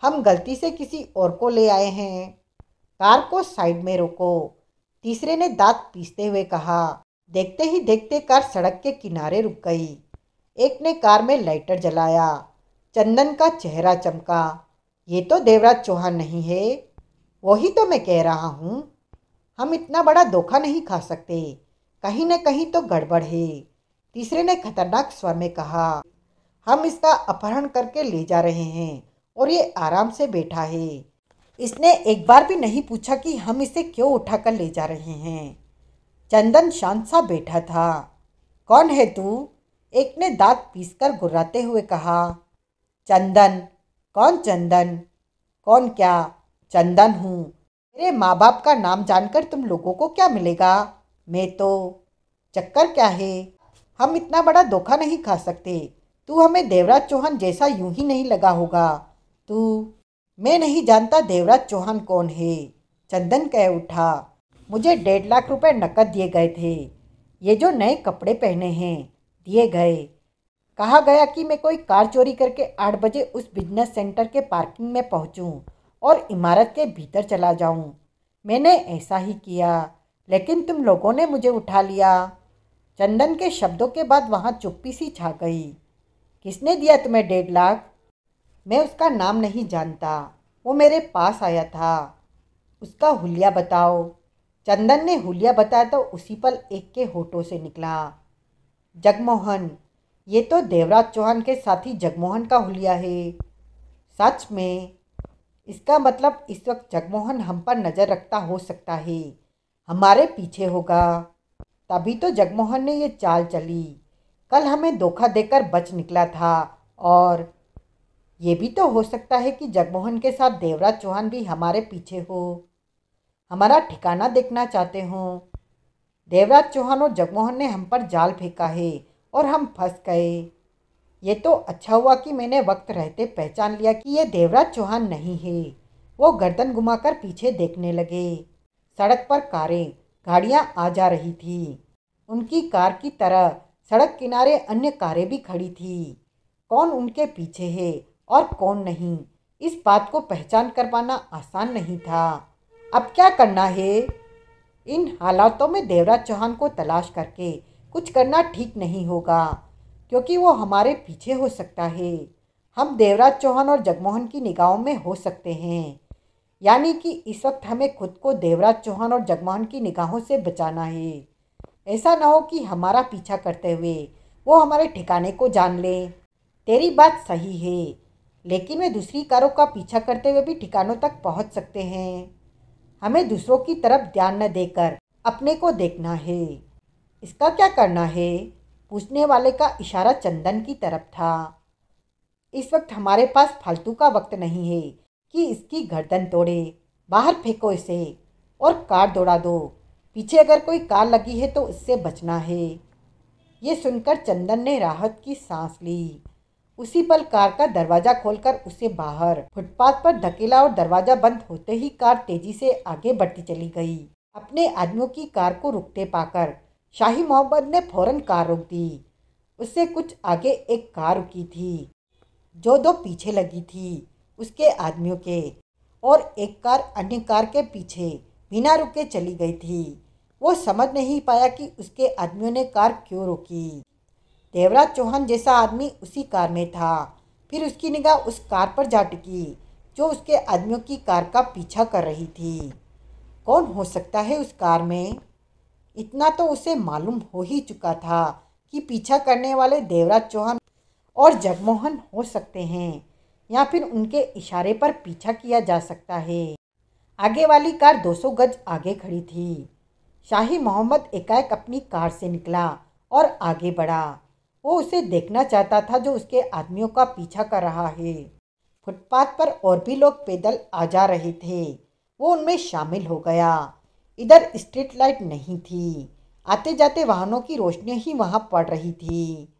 हम गलती से किसी और को ले आए हैं, कार को साइड में रोको। तीसरे ने दांत पीसते हुए कहा। देखते ही देखते कार सड़क के किनारे रुक गई। एक ने कार में लाइटर जलाया। चंदन का चेहरा चमका। ये तो देवराज चौहान नहीं है। वही तो मैं कह रहा हूँ, हम इतना बड़ा धोखा नहीं खा सकते, कहीं न कहीं तो गड़बड़ है। तीसरे ने खतरनाक स्वर में कहा, हम इसका अपहरण करके ले जा रहे हैं और ये आराम से बैठा है। इसने एक बार भी नहीं पूछा कि हम इसे क्यों उठाकर ले जा रहे हैं। चंदन शांत सा बैठा था। कौन है तू? एक ने दांत पीसकर गुर्राते हुए कहा। चंदन। कौन चंदन? कौन क्या? चंदन हूँ। मेरे माँ बाप का नाम जानकर तुम लोगों को क्या मिलेगा? मैं तो। चक्कर क्या है? हम इतना बड़ा धोखा नहीं खा सकते। तू हमें देवराज चौहान जैसा यूं ही नहीं लगा होगा। तू। मैं नहीं जानता देवराज चौहान कौन है, चंदन कह उठा। मुझे 1.5 लाख रुपए नकद दिए गए थे। ये जो नए कपड़े पहने हैं दिए गए। कहा गया कि मैं कोई कार चोरी करके 8 बजे उस बिजनेस सेंटर के पार्किंग में पहुंचूं और इमारत के भीतर चला जाऊं। मैंने ऐसा ही किया, लेकिन तुम लोगों ने मुझे उठा लिया। चंदन के शब्दों के बाद वहां चुप्पी सी छा गई। किसने दिया तुम्हें 1.5 लाख? मैं उसका नाम नहीं जानता। वो मेरे पास आया था। उसका हुलिया बताओ। चंदन ने हुलिया बताया तो उसी पल एक के होठों से निकला, जगमोहन। ये तो देवराज चौहान के साथी जगमोहन का हुलिया है। सच में? इसका मतलब इस वक्त जगमोहन हम पर नज़र रखता हो सकता है, हमारे पीछे होगा। तभी तो जगमोहन ने ये चाल चली। कल हमें धोखा देकर बच निकला था। और ये भी तो हो सकता है कि जगमोहन के साथ देवराज चौहान भी हमारे पीछे हो, हमारा ठिकाना देखना चाहते हों। देवराज चौहान और जगमोहन ने हम पर जाल फेंका है और हम फंस गए। ये तो अच्छा हुआ कि मैंने वक्त रहते पहचान लिया कि ये देवराज चौहान नहीं है। वो गर्दन घुमाकर पीछे देखने लगे। सड़क पर कारें, गाड़ियां आ जा रही थी। उनकी कार की तरह सड़क किनारे अन्य कारें भी खड़ी थी। कौन उनके पीछे है और कौन नहीं, इस बात को पहचान कर पाना आसान नहीं था। अब क्या करना है? इन हालातों में देवराज चौहान को तलाश करके कुछ करना ठीक नहीं होगा, क्योंकि वो हमारे पीछे हो सकता है। हम देवराज चौहान और जगमोहन की निगाहों में हो सकते हैं। यानी कि इस वक्त हमें खुद को देवराज चौहान और जगमोहन की निगाहों से बचाना है। ऐसा ना हो कि हमारा पीछा करते हुए वो हमारे ठिकाने को जान ले। तेरी बात सही है, लेकिन वे दूसरी कारों का पीछा करते हुए भी ठिकानों तक पहुंच सकते हैं। हमें दूसरों की तरफ ध्यान न देकर अपने को देखना है। इसका क्या करना है? पूछने वाले का इशारा चंदन की तरफ था। इस वक्त हमारे पास फालतू का वक्त नहीं है कि इसकी गर्दन तोड़े। बाहर फेंको इसे और कार दौड़ा दो। पीछे अगर कोई कार लगी है तो उससे बचना है। ये सुनकर चंदन ने राहत की सांस ली। उसी पल कार का दरवाजा खोलकर उसे बाहर फुटपाथ पर धकेला और दरवाजा बंद होते ही कार तेजी से आगे बढ़ती चली गई। अपने आदमियों की कार को रुकते पाकर शाही मोहम्मद ने फौरन कार रोक दी। उससे कुछ आगे एक कार रुकी थी जो दो पीछे लगी थी उसके आदमियों के, और एक कार अन्य कार के पीछे बिना रुके चली गई थी। वो समझ नहीं पाया कि उसके आदमियों ने कार क्यों रोकी। देवराज चौहान जैसा आदमी उसी कार में था। फिर उसकी निगाह उस कार पर जा टिकी जो उसके आदमियों की कार का पीछा कर रही थी। कौन हो सकता है उस कार में? इतना तो उसे मालूम हो ही चुका था कि पीछा करने वाले देवराज चौहान और जगमोहन हो सकते हैं, या फिर उनके इशारे पर पीछा किया जा सकता है। आगे वाली कार 200 गज आगे खड़ी थी। शाही मोहम्मद एकाएक अपनी कार से निकला और आगे बढ़ा। वो उसे देखना चाहता था जो उसके आदमियों का पीछा कर रहा है। फुटपाथ पर और भी लोग पैदल आ जा रहे थे। वो उनमें शामिल हो गया। इधर स्ट्रीट लाइट नहीं थी। आते जाते वाहनों की रोशनी ही वहाँ पड़ रही थी।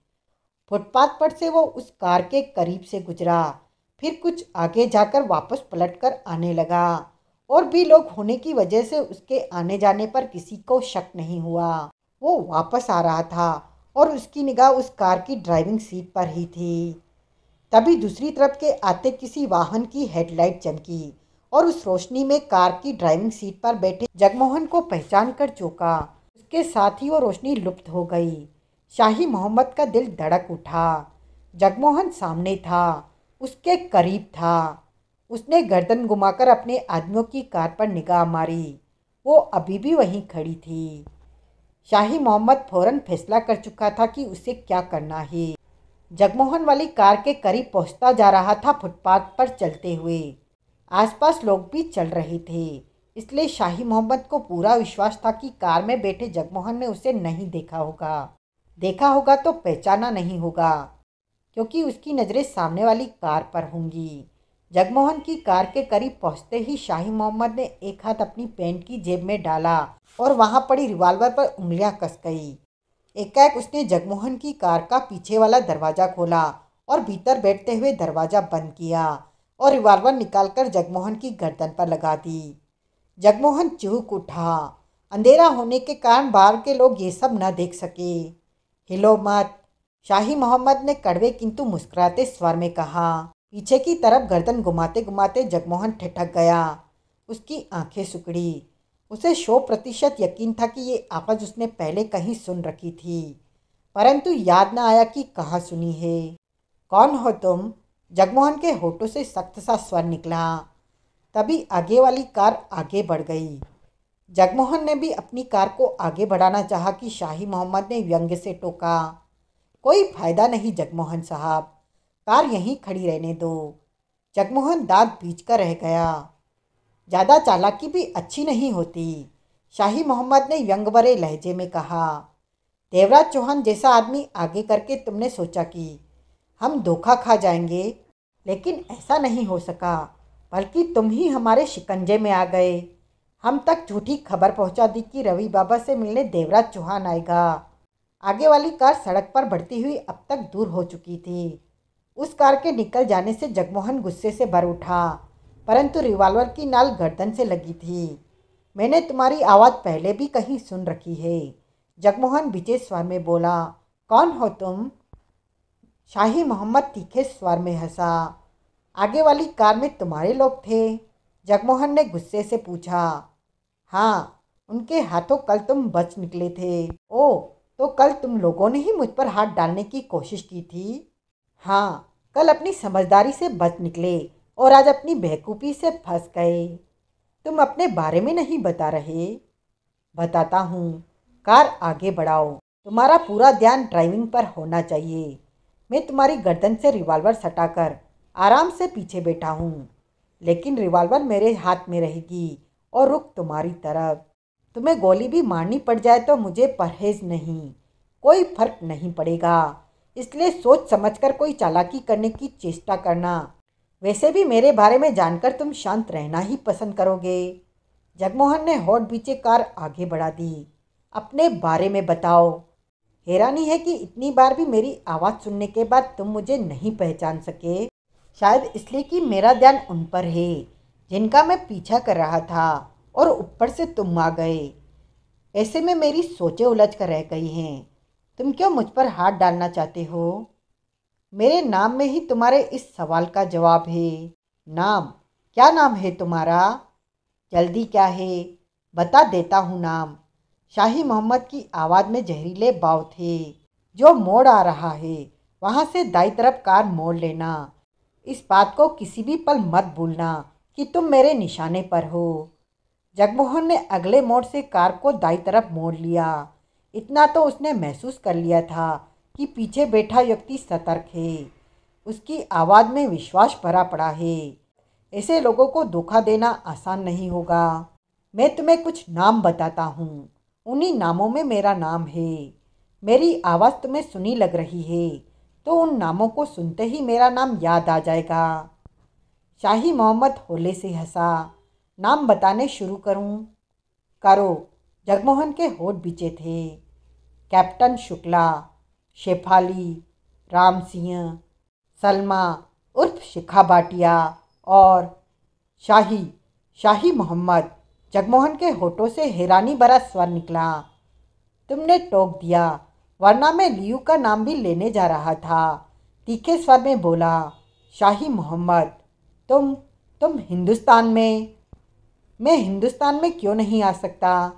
फुटपाथ पर से वो उस कार के करीब से गुजरा, फिर कुछ आगे जाकर वापस पलटकर आने लगा। और भी लोग होने की वजह से उसके आने जाने पर किसी को शक नहीं हुआ। वो वापस आ रहा था और उसकी निगाह उस कार की ड्राइविंग सीट पर ही थी। तभी दूसरी तरफ के आते किसी वाहन की हेडलाइट चमकी और उस रोशनी में कार की ड्राइविंग सीट पर बैठे जगमोहन को पहचान कर चौंका। उसके साथ ही वो रोशनी लुप्त हो गई। शाही मोहम्मद का दिल धड़क उठा। जगमोहन सामने था, उसके करीब था। उसने गर्दन घुमाकर अपने आदमियों की कार पर निगाह मारी। वो अभी भी वहीं खड़ी थी। शाही मोहम्मद फौरन फैसला कर चुका था कि उसे क्या करना है। जगमोहन वाली कार के करीब पहुंचता जा रहा था, फुटपाथ पर चलते हुए। आसपास लोग भी चल रहे थे, इसलिए शाही मोहम्मद को पूरा विश्वास था कि कार में बैठे जगमोहन ने उसे नहीं देखा होगा। देखा होगा तो पहचाना नहीं होगा, क्योंकि उसकी नज़रें सामने वाली कार पर होंगी। जगमोहन की कार के करीब पहुंचते ही शाही मोहम्मद ने एक हाथ अपनी पैंट की जेब में डाला और वहां पड़ी रिवॉल्वर पर उंगलियां कस गई। एकाएक उसने जगमोहन की कार का पीछे वाला दरवाज़ा खोला और भीतर बैठते हुए दरवाज़ा बंद किया और रिवॉल्वर निकालकर जगमोहन की गर्दन पर लगा दी। जगमोहन चूक उठा। अंधेरा होने के कारण बाहर के लोग ये सब न देख सके। हिलो मत, शाही मोहम्मद ने कड़वे किंतु मुस्कुराते स्वर में कहा। पीछे की तरफ गर्दन घुमाते घुमाते जगमोहन ठिठक गया। उसकी आंखें सिकुड़ी। उसे 100% यकीन था कि ये आवाज़ उसने पहले कहीं सुन रखी थी, परंतु याद न आया कि कहाँ सुनी है। कौन हो तुम? जगमोहन के होठों से सख्त सा स्वर निकला। तभी आगे वाली कार आगे बढ़ गई। जगमोहन ने भी अपनी कार को आगे बढ़ाना चाहा कि शाही मोहम्मद ने व्यंग्य से टोका। कोई फायदा नहीं जगमोहन साहब, कार यहीं खड़ी रहने दो। जगमोहन दांत भींचकर रह गया। ज़्यादा चालाकी भी अच्छी नहीं होती, शाही मोहम्मद ने व्यंग भरे लहजे में कहा। देवराज चौहान जैसा आदमी आगे करके तुमने सोचा कि हम धोखा खा जाएंगे, लेकिन ऐसा नहीं हो सका, बल्कि तुम ही हमारे शिकंजे में आ गए। हम तक झूठी खबर पहुंचा दी कि रवि बाबा से मिलने देवराज चौहान आएगा। आगे वाली कार सड़क पर बढ़ती हुई अब तक दूर हो चुकी थी। उस कार के निकल जाने से जगमोहन गुस्से से भर उठा, परंतु रिवॉल्वर की नाल गर्दन से लगी थी। मैंने तुम्हारी आवाज़ पहले भी कहीं सुन रखी है, जगमोहन भिजे स्वर में बोला। कौन हो तुम? शाही मोहम्मद तीखे स्वर में हंसा। आगे वाली कार में तुम्हारे लोग थे? जगमोहन ने गुस्से से पूछा। हाँ, उनके हाथों कल तुम बच निकले थे। ओ, तो कल तुम लोगों ने ही मुझ पर हाथ डालने की कोशिश की थी? हाँ, कल अपनी समझदारी से बच निकले और आज अपनी बेवकूफ़ी से फंस गए। तुम अपने बारे में नहीं बता रहे? बताता हूँ, कार आगे बढ़ाओ। तुम्हारा पूरा ध्यान ड्राइविंग पर होना चाहिए। मैं तुम्हारी गर्दन से रिवॉल्वर सटाकर आराम से पीछे बैठा हूँ, लेकिन रिवॉल्वर मेरे हाथ में रहेगी और रुख तुम्हारी तरफ। तुम्हें गोली भी मारनी पड़ जाए तो मुझे परहेज नहीं, कोई फर्क नहीं पड़ेगा। इसलिए सोच समझकर कोई चालाकी करने की चेष्टा करना। वैसे भी मेरे बारे में जानकर तुम शांत रहना ही पसंद करोगे। जगमोहन ने होठ बीचे कार आगे बढ़ा दी। अपने बारे में बताओ। हैरानी है कि इतनी बार भी मेरी आवाज़ सुनने के बाद तुम मुझे नहीं पहचान सके। शायद इसलिए कि मेरा ध्यान उन पर है जिनका मैं पीछा कर रहा था, और ऊपर से तुम आ गए। ऐसे में मेरी सोचें उलझ कर रह गई हैं। तुम क्यों मुझ पर हाथ डालना चाहते हो? मेरे नाम में ही तुम्हारे इस सवाल का जवाब है। नाम? क्या नाम है तुम्हारा? जल्दी क्या है, बता देता हूँ नाम। शाही मोहम्मद की आवाज़ में जहरीले भाव थे। जो मोड़ आ रहा है वहाँ से दाई तरफ कार मोड़ लेना। इस बात को किसी भी पल मत भूलना कि तुम मेरे निशाने पर हो। जगमोहन ने अगले मोड़ से कार को दाई तरफ मोड़ लिया। इतना तो उसने महसूस कर लिया था कि पीछे बैठा व्यक्ति सतर्क है। उसकी आवाज़ में विश्वास भरा पड़ा है। ऐसे लोगों को धोखा देना आसान नहीं होगा। मैं तुम्हें कुछ नाम बताता हूँ, उन्हीं नामों में मेरा नाम है। मेरी आवाज़ तुम्हें सुनी लग रही है तो उन नामों को सुनते ही मेरा नाम याद आ जाएगा। शाही मोहम्मद होले से हंसा। नाम बताने शुरू करूं? करो। जगमोहन के होठ बिचे थे। कैप्टन शुक्ला, शेफाली, राम सिंह, सलमा उर्फ शिखा भाटिया और शाही। शाही मोहम्मद। जगमोहन के होठों से हैरानी भरा स्वर निकला। तुमने टोक दिया, वरना मैं लियू का नाम भी लेने जा रहा था। तीखे स्वर में बोला शाही मोहम्मद। तुम तुम हिंदुस्तान में? मैं हिंदुस्तान में क्यों नहीं आ सकता?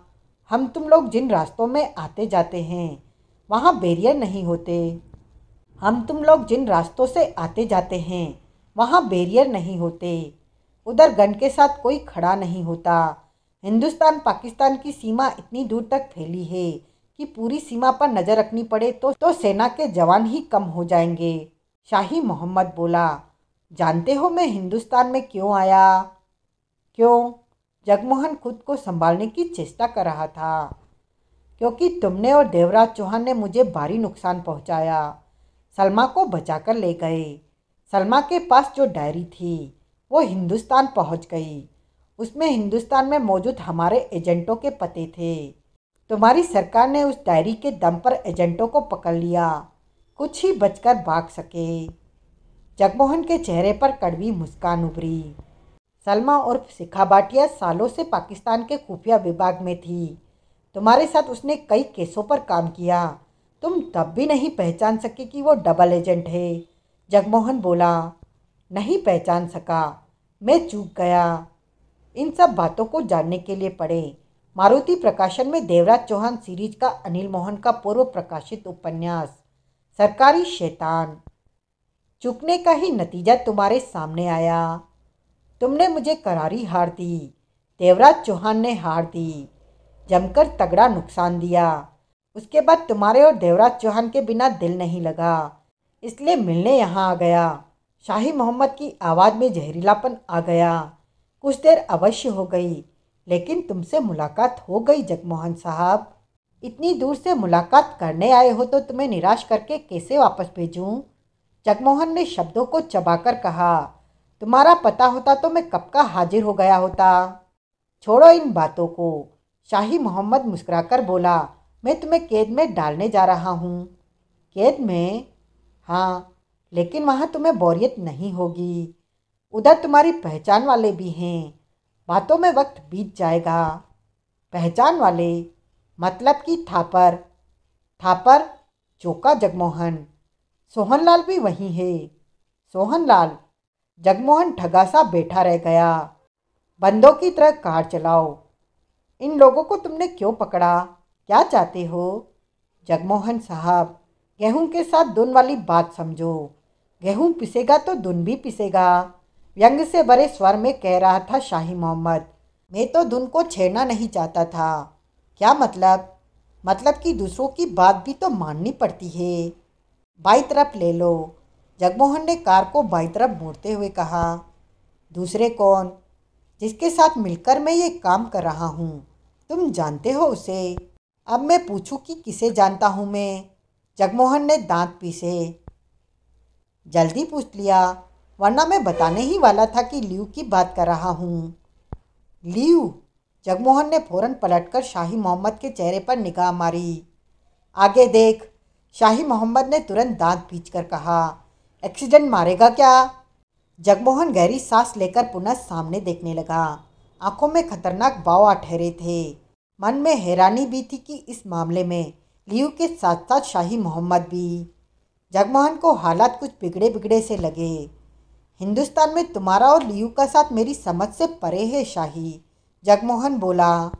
हम तुम लोग जिन रास्तों में आते जाते हैं वहाँ बैरियर नहीं होते। हम तुम लोग जिन रास्तों से आते जाते हैं वहाँ बैरियर नहीं होते। उधर गन के साथ कोई खड़ा नहीं होता। हिंदुस्तान पाकिस्तान की सीमा इतनी दूर तक फैली है कि पूरी सीमा पर नज़र रखनी पड़े तो सेना के जवान ही कम हो जाएंगे। शाही मोहम्मद बोला। जानते हो मैं हिंदुस्तान में क्यों आया? क्यों? जगमोहन खुद को संभालने की चेष्टा कर रहा था। क्योंकि तुमने और देवराज चौहान ने मुझे भारी नुकसान पहुंचाया। सलमा को बचाकर ले गए। सलमा के पास जो डायरी थी वो हिंदुस्तान पहुंच गई। उसमें हिंदुस्तान में मौजूद हमारे एजेंटों के पते थे। तुम्हारी सरकार ने उस डायरी के दम पर एजेंटों को पकड़ लिया। कुछ ही बचकर भाग सके। जगमोहन के चेहरे पर कड़वी मुस्कान उभरी। सलमा उर्फ शिखा भाटिया सालों से पाकिस्तान के खुफिया विभाग में थी। तुम्हारे साथ उसने कई केसों पर काम किया। तुम तब भी नहीं पहचान सके कि वो डबल एजेंट है। जगमोहन बोला। नहीं पहचान सका, मैं चूक गया। इन सब बातों को जानने के लिए पढ़े मारुति प्रकाशन में देवराज चौहान सीरीज का अनिल मोहन का पूर्व प्रकाशित उपन्यास सरकारी शैतान। चूकने का ही नतीजा तुम्हारे सामने आया। तुमने मुझे करारी हार दी। देवराज चौहान ने हार दी, जमकर तगड़ा नुकसान दिया। उसके बाद तुम्हारे और देवराज चौहान के बिना दिल नहीं लगा, इसलिए मिलने यहाँ आ गया। शाही मोहम्मद की आवाज़ में जहरीलापन आ गया। कुछ देर अवश्य हो गई, लेकिन तुमसे मुलाकात हो गई जगमोहन साहब। इतनी दूर से मुलाकात करने आए हो तो तुम्हें निराश करके कैसे वापस भेजूं? जगमोहन ने शब्दों को चबाकर कहा। तुम्हारा पता होता तो मैं कब का हाजिर हो गया होता। छोड़ो इन बातों को। शाही मोहम्मद मुस्कुराकर बोला। मैं तुम्हें कैद में डालने जा रहा हूँ। कैद में? हाँ, लेकिन वहाँ तुम्हें बोरियत नहीं होगी। उधर तुम्हारी पहचान वाले भी हैं। बातों में वक्त बीत जाएगा। पहचान वाले? मतलब कि थापर? थापर? चौंका जगमोहन। सोहनलाल भी वहीं है। सोहनलाल? जगमोहन ठगा सा बैठा रह गया। बंदों की तरह कार चलाओ। इन लोगों को तुमने क्यों पकड़ा? क्या चाहते हो? जगमोहन साहब, गेहूं के साथ धुन वाली बात समझो। गेहूं पिसेगा तो धुन भी पिसेगा। व्यंग से भरे स्वर में कह रहा था शाही मोहम्मद। मैं तो धुन को छेड़ना नहीं चाहता था। क्या मतलब? मतलब कि दूसरों की बात भी तो माननी पड़ती है। बाई तरफ ले लो। जगमोहन ने कार को बाई तरफ मोड़ते हुए कहा। दूसरे कौन? जिसके साथ मिलकर मैं ये काम कर रहा हूँ। तुम जानते हो उसे? अब मैं पूछूं कि किसे जानता हूँ मैं? जगमोहन ने दांत पीसे। जल्दी पूछ लिया, वरना मैं बताने ही वाला था कि लियू की बात कर रहा हूँ। लियू? जगमोहन ने फौरन पलटकर शाही मोहम्मद के चेहरे पर निगाह मारी। आगे देख, शाही मोहम्मद ने तुरंत दांत पींचकर कहा, एक्सीडेंट मारेगा क्या? जगमोहन गहरी सांस लेकर पुनः सामने देखने लगा। आंखों में खतरनाक भाव आ ठहरे थे। मन में हैरानी भी थी कि इस मामले में लियू के साथ साथ शाही मोहम्मद भी। जगमोहन को हालात कुछ बिगड़े बिगड़े से लगे। हिंदुस्तान में तुम्हारा और लियू का साथ मेरी समझ से परे है शाही, जगमोहन बोला।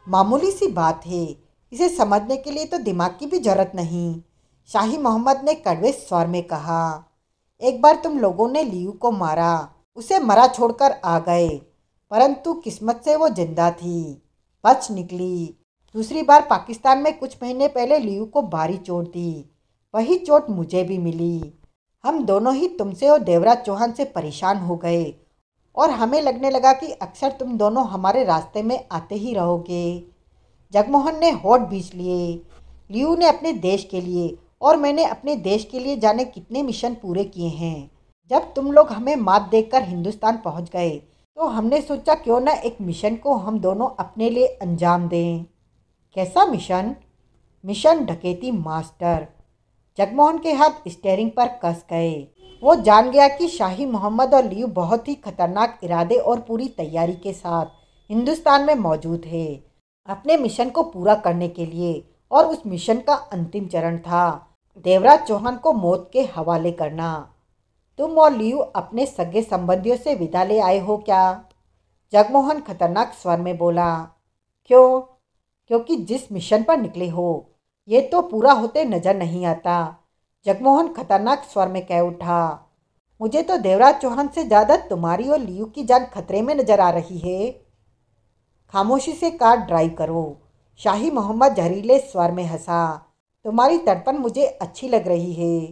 मामूली सी बात है, इसे समझने के लिए तो दिमाग की भी जरूरत नहीं, शाही मोहम्मद ने कड़वे स्वर में कहा। एक बार तुम लोगों ने लियू को मारा, उसे मरा छोड़कर आ गए, परंतु किस्मत से वो जिंदा थी, बच निकली। दूसरी बार पाकिस्तान में कुछ महीने पहले लियू को भारी चोट दी, वही चोट मुझे भी मिली। हम दोनों ही तुमसे और देवराज चौहान से परेशान हो गए और हमें लगने लगा कि अक्सर तुम दोनों हमारे रास्ते में आते ही रहोगे। जगमोहन ने होठ भींच लिए। लियू ने अपने देश के लिए और मैंने अपने देश के लिए जाने कितने मिशन पूरे किए हैं। जब तुम लोग हमें मात देकर हिंदुस्तान पहुंच गए तो हमने सोचा क्यों न एक मिशन को हम दोनों अपने लिए अंजाम दें। कैसा मिशन? मिशन डकैती मास्टर। जगमोहन के हाथ स्टीयरिंग पर कस गए। वो जान गया कि शाही मोहम्मद और लियू बहुत ही खतरनाक इरादे और पूरी तैयारी के साथ हिंदुस्तान में मौजूद है अपने मिशन को पूरा करने के लिए। और उस मिशन का अंतिम चरण था देवराज चौहान को मौत के हवाले करना। तुम और लियू अपने सगे संबंधियों से विदा ले आए हो क्या? जगमोहन खतरनाक स्वर में बोला। क्यों? क्योंकि जिस मिशन पर निकले हो ये तो पूरा होते नजर नहीं आता, जगमोहन खतरनाक स्वर में कह उठा। मुझे तो देवराज चौहान से ज़्यादा तुम्हारी और लियू की जान खतरे में नजर आ रही है। खामोशी से कार ड्राइव करो, शाही मोहम्मद जहरीले स्वर में हंसा। तुम्हारी तड़पन मुझे अच्छी लग रही है।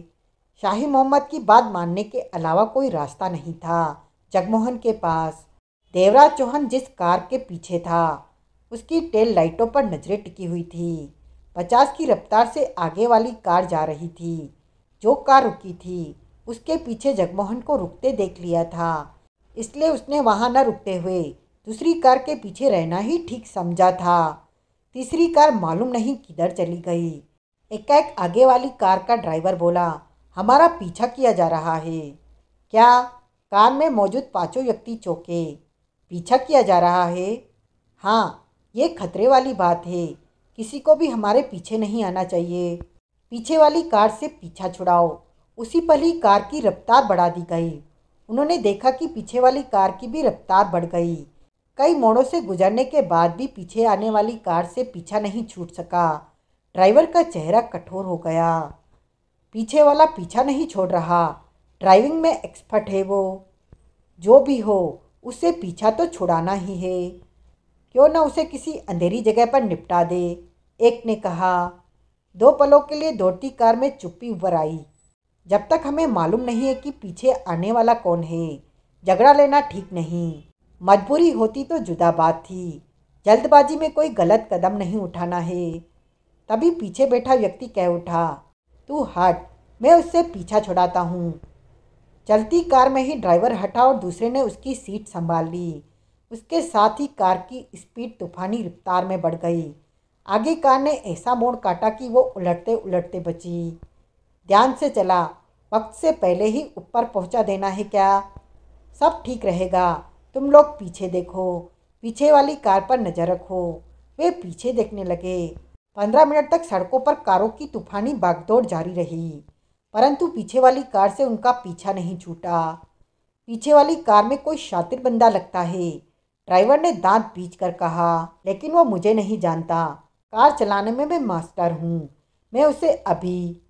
शाही मोहम्मद की बात मानने के अलावा कोई रास्ता नहीं था जगमोहन के पास। देवराज चौहान जिस कार के पीछे था उसकी टेल लाइटों पर नजरें टिकी हुई थी। 50 की रफ्तार से आगे वाली कार जा रही थी। जो कार रुकी थी उसके पीछे जगमोहन को रुकते देख लिया था, इसलिए उसने वहां न रुकते हुए दूसरी कार के पीछे रहना ही ठीक समझा था। तीसरी कार मालूम नहीं किधर चली गई। एकाएक आगे वाली कार का ड्राइवर बोला, हमारा पीछा किया जा रहा है। क्या? कार में मौजूद पांचों व्यक्ति चौंके। पीछा किया जा रहा है? हाँ, ये खतरे वाली बात है, किसी को भी हमारे पीछे नहीं आना चाहिए। पीछे वाली कार से पीछा छुड़ाओ। उसी पल ही कार की रफ्तार बढ़ा दी गई। उन्होंने देखा कि पीछे वाली कार की भी रफ्तार बढ़ गई। कई मोड़ों से गुजरने के बाद भी पीछे आने वाली कार से पीछा नहीं छूट सका। ड्राइवर का चेहरा कठोर हो गया। पीछे वाला पीछा नहीं छोड़ रहा, ड्राइविंग में एक्सपर्ट है वो। जो भी हो उससे पीछा तो छुड़ाना ही है, क्यों ना उसे किसी अंधेरी जगह पर निपटा दे, एक ने कहा। 2 पलों के लिए दौड़ती कार में चुप्पी उभर आई। जब तक हमें मालूम नहीं है कि पीछे आने वाला कौन है, झगड़ा लेना ठीक नहीं। मजबूरी होती तो जुदा बात थी, जल्दबाजी में कोई गलत कदम नहीं उठाना है। तभी पीछे बैठा व्यक्ति कह उठा, तू हट, मैं उससे पीछा छुड़ाता हूँ। चलती कार में ही ड्राइवर हटा और दूसरे ने उसकी सीट संभाल ली। उसके साथ ही कार की स्पीड तूफानी रफ्तार में बढ़ गई। आगे कार ने ऐसा मोड़ काटा कि वो उलटते उलटते बची। ध्यान से चला, वक्त से पहले ही ऊपर पहुंचा देना है क्या? सब ठीक रहेगा, तुम लोग पीछे देखो, पीछे वाली कार पर नज़र रखो। वे पीछे देखने लगे। 15 मिनट तक सड़कों पर कारों की तूफानी भागदौड़ जारी रही, परंतु पीछे वाली कार से उनका पीछा नहीं छूटा। पीछे वाली कार में कोई शातिर बंदा लगता है, ड्राइवर ने दांत पीच कर कहा, लेकिन वो मुझे नहीं जानता। कार चलाने में मैं मास्टर हूँ। मैं उसे अभी,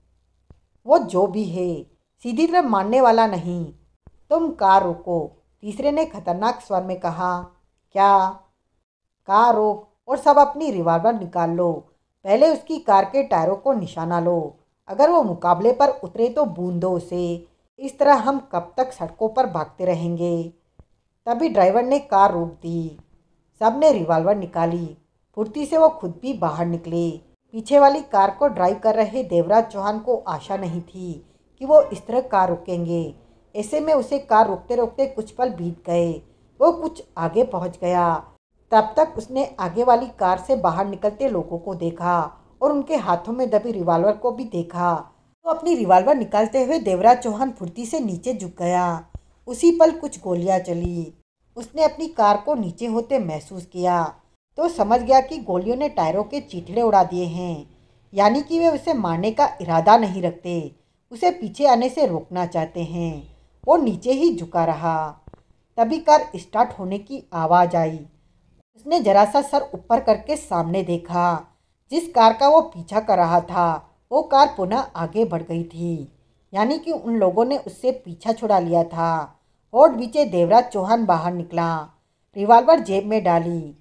वो जो भी है, सीधी तरफ मानने वाला नहीं। तुम कार रोको, तीसरे ने खतरनाक स्वर में कहा। क्या? कार रोक और सब अपनी रिवॉल्वर निकाल लो। पहले उसकी कार के टायरों को निशाना लो। अगर वो मुकाबले पर उतरे तो बूंद दो उसे। इस तरह हम कब तक सड़कों पर भागते रहेंगे? तभी ड्राइवर ने कार रोक दी। सब ने रिवॉल्वर निकाली। फुर्ती से वो खुद भी बाहर निकले। पीछे वाली कार को ड्राइव कर रहे देवराज चौहान को आशा नहीं थी कि वो इस तरह कार रोकेंगे। ऐसे में उसे कार रोकते रोकते कुछ पल बीत गए। वो कुछ आगे पहुंच गया। तब तक उसने आगे वाली कार से बाहर निकलते लोगों को देखा और उनके हाथों में दबी रिवॉल्वर को भी देखा तो अपनी रिवॉल्वर निकालते हुए देवराज चौहान फुर्ती से नीचे झुक गया। उसी पल कुछ गोलियां चली। उसने अपनी कार को नीचे होते महसूस किया तो समझ गया कि गोलियों ने टायरों के चीथड़े उड़ा दिए हैं, यानी कि वे उसे मारने का इरादा नहीं रखते, उसे पीछे आने से रोकना चाहते हैं। वो नीचे ही झुका रहा। तभी कार स्टार्ट होने की आवाज़ आई। उसने जरा सा सर ऊपर करके सामने देखा। जिस कार का वो पीछा कर रहा था वो कार पुनः आगे बढ़ गई थी, यानी कि उन लोगों ने उससे पीछा छुड़ा लिया था। होठ बीचे देवराज चौहान बाहर निकला, रिवॉल्वर जेब में डाली।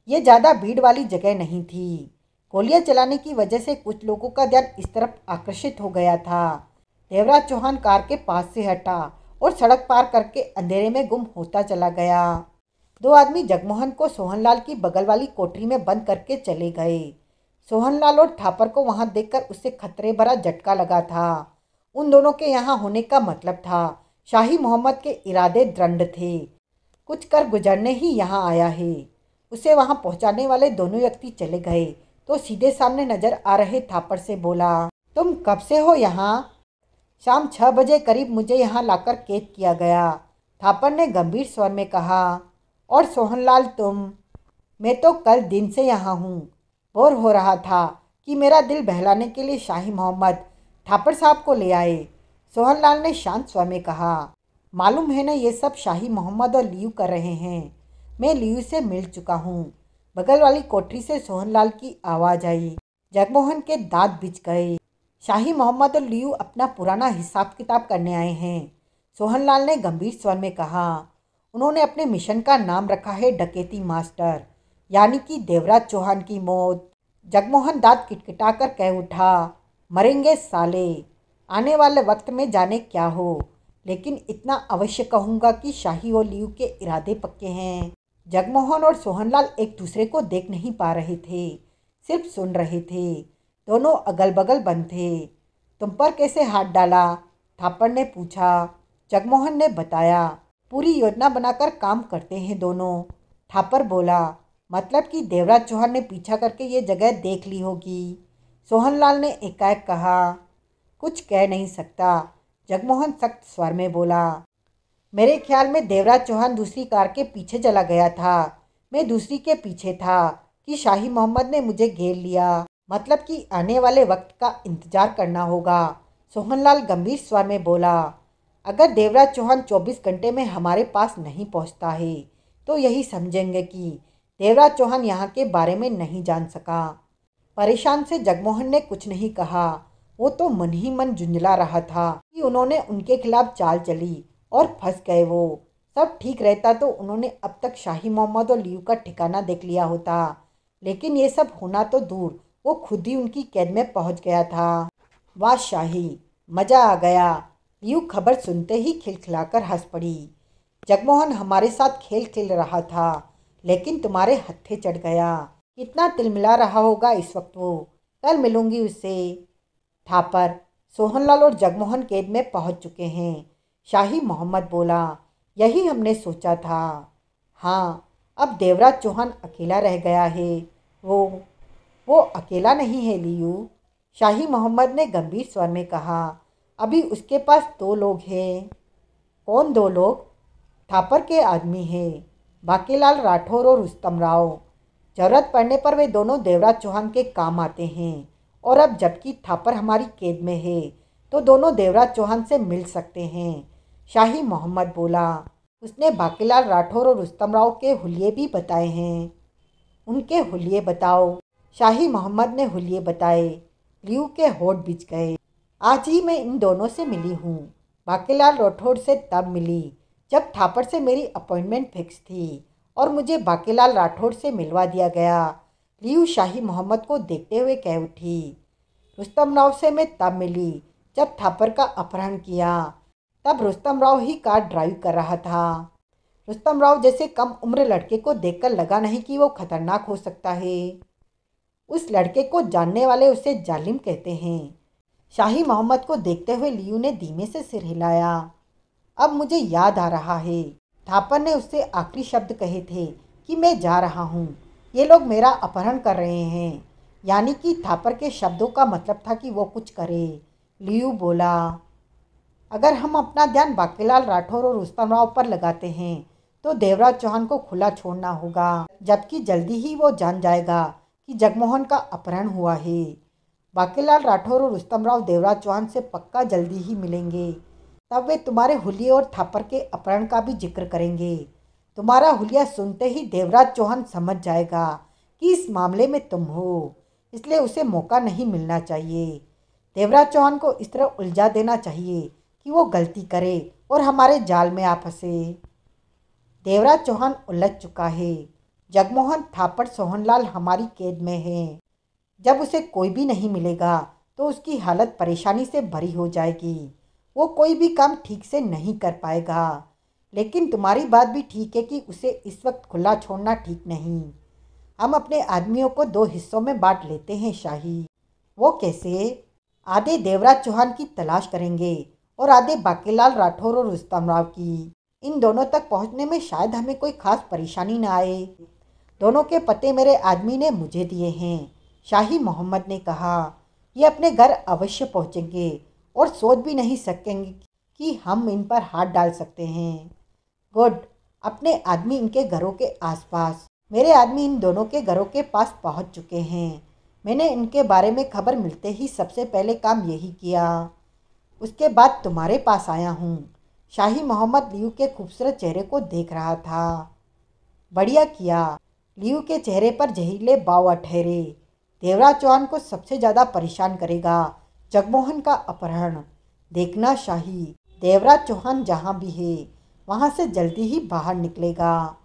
ये ज़्यादा भीड़ वाली जगह नहीं थी। गोलियां चलाने की वजह से कुछ लोगों का ध्यान इस तरफ आकर्षित हो गया था। देवराज चौहान कार के पास से हटा और सड़क पार करके अंधेरे में गुम होता चला गया। दो आदमी जगमोहन को सोहनलाल की बगल वाली कोठरी में बंद करके चले गए। सोहनलाल और थापर को वहां देखकर उससे खतरे भरा झटका लगा था। उन दोनों के यहाँ होने का मतलब था शाही मोहम्मद के इरादे दृढ़ थे। कुछ कर गुजरने ही यहाँ आया है। उसे वहां पहुंचाने वाले दोनों व्यक्ति चले गए तो सीधे सामने नजर आ रहे थापर से बोला, तुम कब से हो यहाँ? शाम 6 बजे करीब मुझे यहाँ लाकर कैद किया गया, थापर ने गंभीर स्वर में कहा। और सोहनलाल तुम? मैं तो कल दिन से यहाँ हूँ। बोर हो रहा था कि मेरा दिल बहलाने के लिए शाही मोहम्मद थापर साहब को ले आए, सोहनलाल ने शांत स्वर में कहा। मालूम है ना ये सब शाही मोहम्मद और लियू कर रहे हैं। मैं लियू से मिल चुका हूँ। बगल वाली कोठरी से सोहनलाल की आवाज़ आई। जगमोहन के दांत बिछ गए। शाही मोहम्मद और लियू अपना पुराना हिसाब किताब करने आए हैं, सोहनलाल ने गंभीर स्वर में कहा। उन्होंने अपने मिशन का नाम रखा है डकैती मास्टर, यानी कि देवराज चौहान की मौत। जगमोहन दांत किटकिटाकर कह उठा, मरेंगे साले। आने वाले वक्त में जाने क्या हो, लेकिन इतना अवश्य कहूँगा कि शाही और लियू के इरादे पक्के हैं। जगमोहन और सोहनलाल एक दूसरे को देख नहीं पा रहे थे, सिर्फ सुन रहे थे। दोनों अगल बगल बंद थे। तुम पर कैसे हाथ डाला? थापर ने पूछा। जगमोहन ने बताया। पूरी योजना बनाकर काम करते हैं दोनों, थापर बोला। मतलब कि देवराज चौहान ने पीछा करके ये जगह देख ली होगी, सोहनलाल ने एकाएक कहा। कुछ कह नहीं सकता, जगमोहन सख्त स्वर में बोला। मेरे ख्याल में देवराज चौहान दूसरी कार के पीछे चला गया था। मैं दूसरी के पीछे था कि शाही मोहम्मद ने मुझे घेर लिया। मतलब कि आने वाले वक्त का इंतजार करना होगा, सोहनलाल गंभीर स्वर में बोला। अगर देवराज चौहान 24 घंटे में हमारे पास नहीं पहुंचता है तो यही समझेंगे कि देवराज चौहान यहाँ के बारे में नहीं जान सका। परेशान से जगमोहन ने कुछ नहीं कहा। वो तो मन ही मन झुंझला रहा था कि उन्होंने उनके खिलाफ चाल चली और फंस गए। वो सब ठीक रहता तो उन्होंने अब तक शाही मोहम्मद और लियू का ठिकाना देख लिया होता, लेकिन ये सब होना तो दूर, वो खुद ही उनकी कैद में पहुंच गया था। वाह शाही, मज़ा आ गया। लियू खबर सुनते ही खिलखिलाकर हंस पड़ी। जगमोहन हमारे साथ खेल खेल रहा था, लेकिन तुम्हारे हत्थे चढ़ गया। कितना तिलमिला रहा होगा इस वक्त वो। कल मिलूंगी उससे। थापर, सोहनलाल और जगमोहन कैद में पहुंच चुके हैं, शाही मोहम्मद बोला। यही हमने सोचा था। हाँ, अब देवराज चौहान अकेला रह गया है। वो अकेला नहीं है लियू, शाही मोहम्मद ने गंभीर स्वर में कहा। अभी उसके पास 2 लोग हैं। कौन 2 लोग? थापर के आदमी हैं, बाकीलाल राठौर और रुस्तम राव। जरूरत पड़ने पर वे दोनों देवराज चौहान के काम आते हैं। और अब जबकि थापर हमारी कैद में है तो दोनों देवराज चौहान से मिल सकते हैं, शाही मोहम्मद बोला। उसने बाकीलाल राठौर और रुस्तम राव के हुलिये भी बताए हैं। उनके हुलिये बताओ, शाही मोहम्मद ने हुलिये बताए। लियू के होठ बिछ गए। आज ही मैं इन दोनों से मिली हूँ। बाकीलाल राठौर से तब मिली जब थापर से मेरी अपॉइंटमेंट फिक्स थी और मुझे बाकीलाल राठौर से मिलवा दिया गया। लियू शाही मोहम्मद को देखते हुए कह उठी। रुस्तम राव से मैं तब मिली जब थापर का अपहरण किया। तब रुस्तम राव ही कार ड्राइव कर रहा था। रुस्तम राव जैसे कम उम्र लड़के को देखकर लगा नहीं कि वो खतरनाक हो सकता है। उस लड़के को जानने वाले उसे जालिम कहते हैं। शाही मोहम्मद को देखते हुए लियू ने धीमे से सिर हिलाया। अब मुझे याद आ रहा है, थापर ने उससे आखिरी शब्द कहे थे कि मैं जा रहा हूँ। ये लोग मेरा अपहरण कर रहे हैं। यानी कि थापर के शब्दों का मतलब था कि वो कुछ करे। लियू बोला, अगर हम अपना ध्यान बाकीलाल राठौर और रुस्तम राव पर लगाते हैं तो देवराज चौहान को खुला छोड़ना होगा, जबकि जल्दी ही वो जान जाएगा कि जगमोहन का अपहरण हुआ है। बाकीलाल राठौर और रुस्तम राव देवराज चौहान से पक्का जल्दी ही मिलेंगे। तब वे तुम्हारे हुलिये और थापर के अपहरण का भी जिक्र करेंगे। तुम्हारा हुलिया सुनते ही देवराज चौहान समझ जाएगा कि इस मामले में तुम हो, इसलिए उसे मौका नहीं मिलना चाहिए। देवराज चौहान को इस तरह उलझा देना चाहिए कि वो गलती करे और हमारे जाल में आ फंसे। देवराज चौहान उलझ चुका है। जगमोहन थापड़ सोहनलाल हमारी कैद में है। जब उसे कोई भी नहीं मिलेगा तो उसकी हालत परेशानी से भरी हो जाएगी। वो कोई भी काम ठीक से नहीं कर पाएगा। लेकिन तुम्हारी बात भी ठीक है कि उसे इस वक्त खुला छोड़ना ठीक नहीं। हम अपने आदमियों को दो हिस्सों में बांट लेते हैं शाही। वो कैसे? आधे देवराज चौहान की तलाश करेंगे और आधे बाकीलाल राठौर और रुस्तम राव की। इन दोनों तक पहुंचने में शायद हमें कोई खास परेशानी ना आए। दोनों के पते मेरे आदमी ने मुझे दिए हैं, शाही मोहम्मद ने कहा। ये अपने घर अवश्य पहुंचेंगे और सोच भी नहीं सकेंगे कि हम इन पर हाथ डाल सकते हैं। गुड। अपने आदमी इनके घरों के आसपास। मेरे आदमी इन दोनों के घरों के पास पहुंच चुके हैं। मैंने इनके बारे में खबर मिलते ही सबसे पहले काम यही किया। उसके बाद तुम्हारे पास आया हूँ। शाही मोहम्मद लियू के खूबसूरत चेहरे को देख रहा था। बढ़िया किया। लियू के चेहरे पर जहरीले बाव ठहरे। देवराज चौहान को सबसे ज़्यादा परेशान करेगा जगमोहन का अपहरण। देखना शाही, देवराज चौहान जहाँ भी है वहाँ से जल्दी ही बाहर निकलेगा।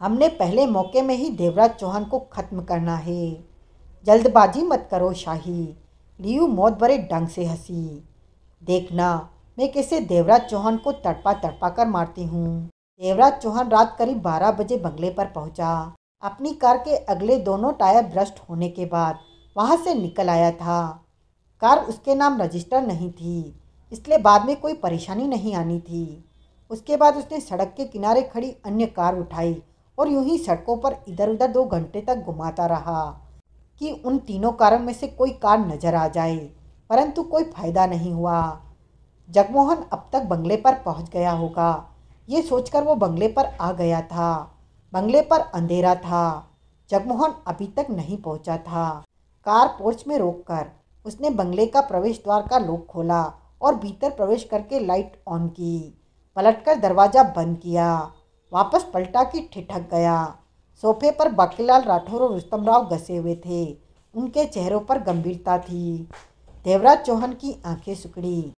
हमने पहले मौके में ही देवराज चौहान को खत्म करना है। जल्दबाजी मत करो शाही। लियू मौत भरे ढंग से हंसी। देखना मैं कैसे देवराज चौहान को तड़पा तड़पा कर मारती हूँ। देवराज चौहान रात करीब 12 बजे बंगले पर पहुंचा। अपनी कार के अगले दोनों टायर ब्रस्ट होने के बाद वहां से निकल आया था। कार उसके नाम रजिस्टर नहीं थी, इसलिए बाद में कोई परेशानी नहीं आनी थी। उसके बाद उसने सड़क के किनारे खड़ी अन्य कार उठाई और यूं ही सड़कों पर इधर उधर 2 घंटे तक घुमाता रहा कि उन तीनों कारों में से कोई कार नजर आ जाए, परंतु कोई फायदा नहीं हुआ। जगमोहन अब तक बंगले पर पहुंच गया होगा, ये सोचकर वो बंगले पर आ गया था। बंगले पर अंधेरा था। जगमोहन अभी तक नहीं पहुंचा था। कार पोर्च में रोककर उसने बंगले का प्रवेश द्वार का लॉक खोला और भीतर प्रवेश करके लाइट ऑन की। पलटकर दरवाज़ा बंद किया। वापस पलटा कि ठिठक गया। सोफे पर बाकीलाल राठौर और रुस्तम राव घसे हुए थे। उनके चेहरों पर गंभीरता थी। देवराज चौहान की आंखें सिकुड़ी।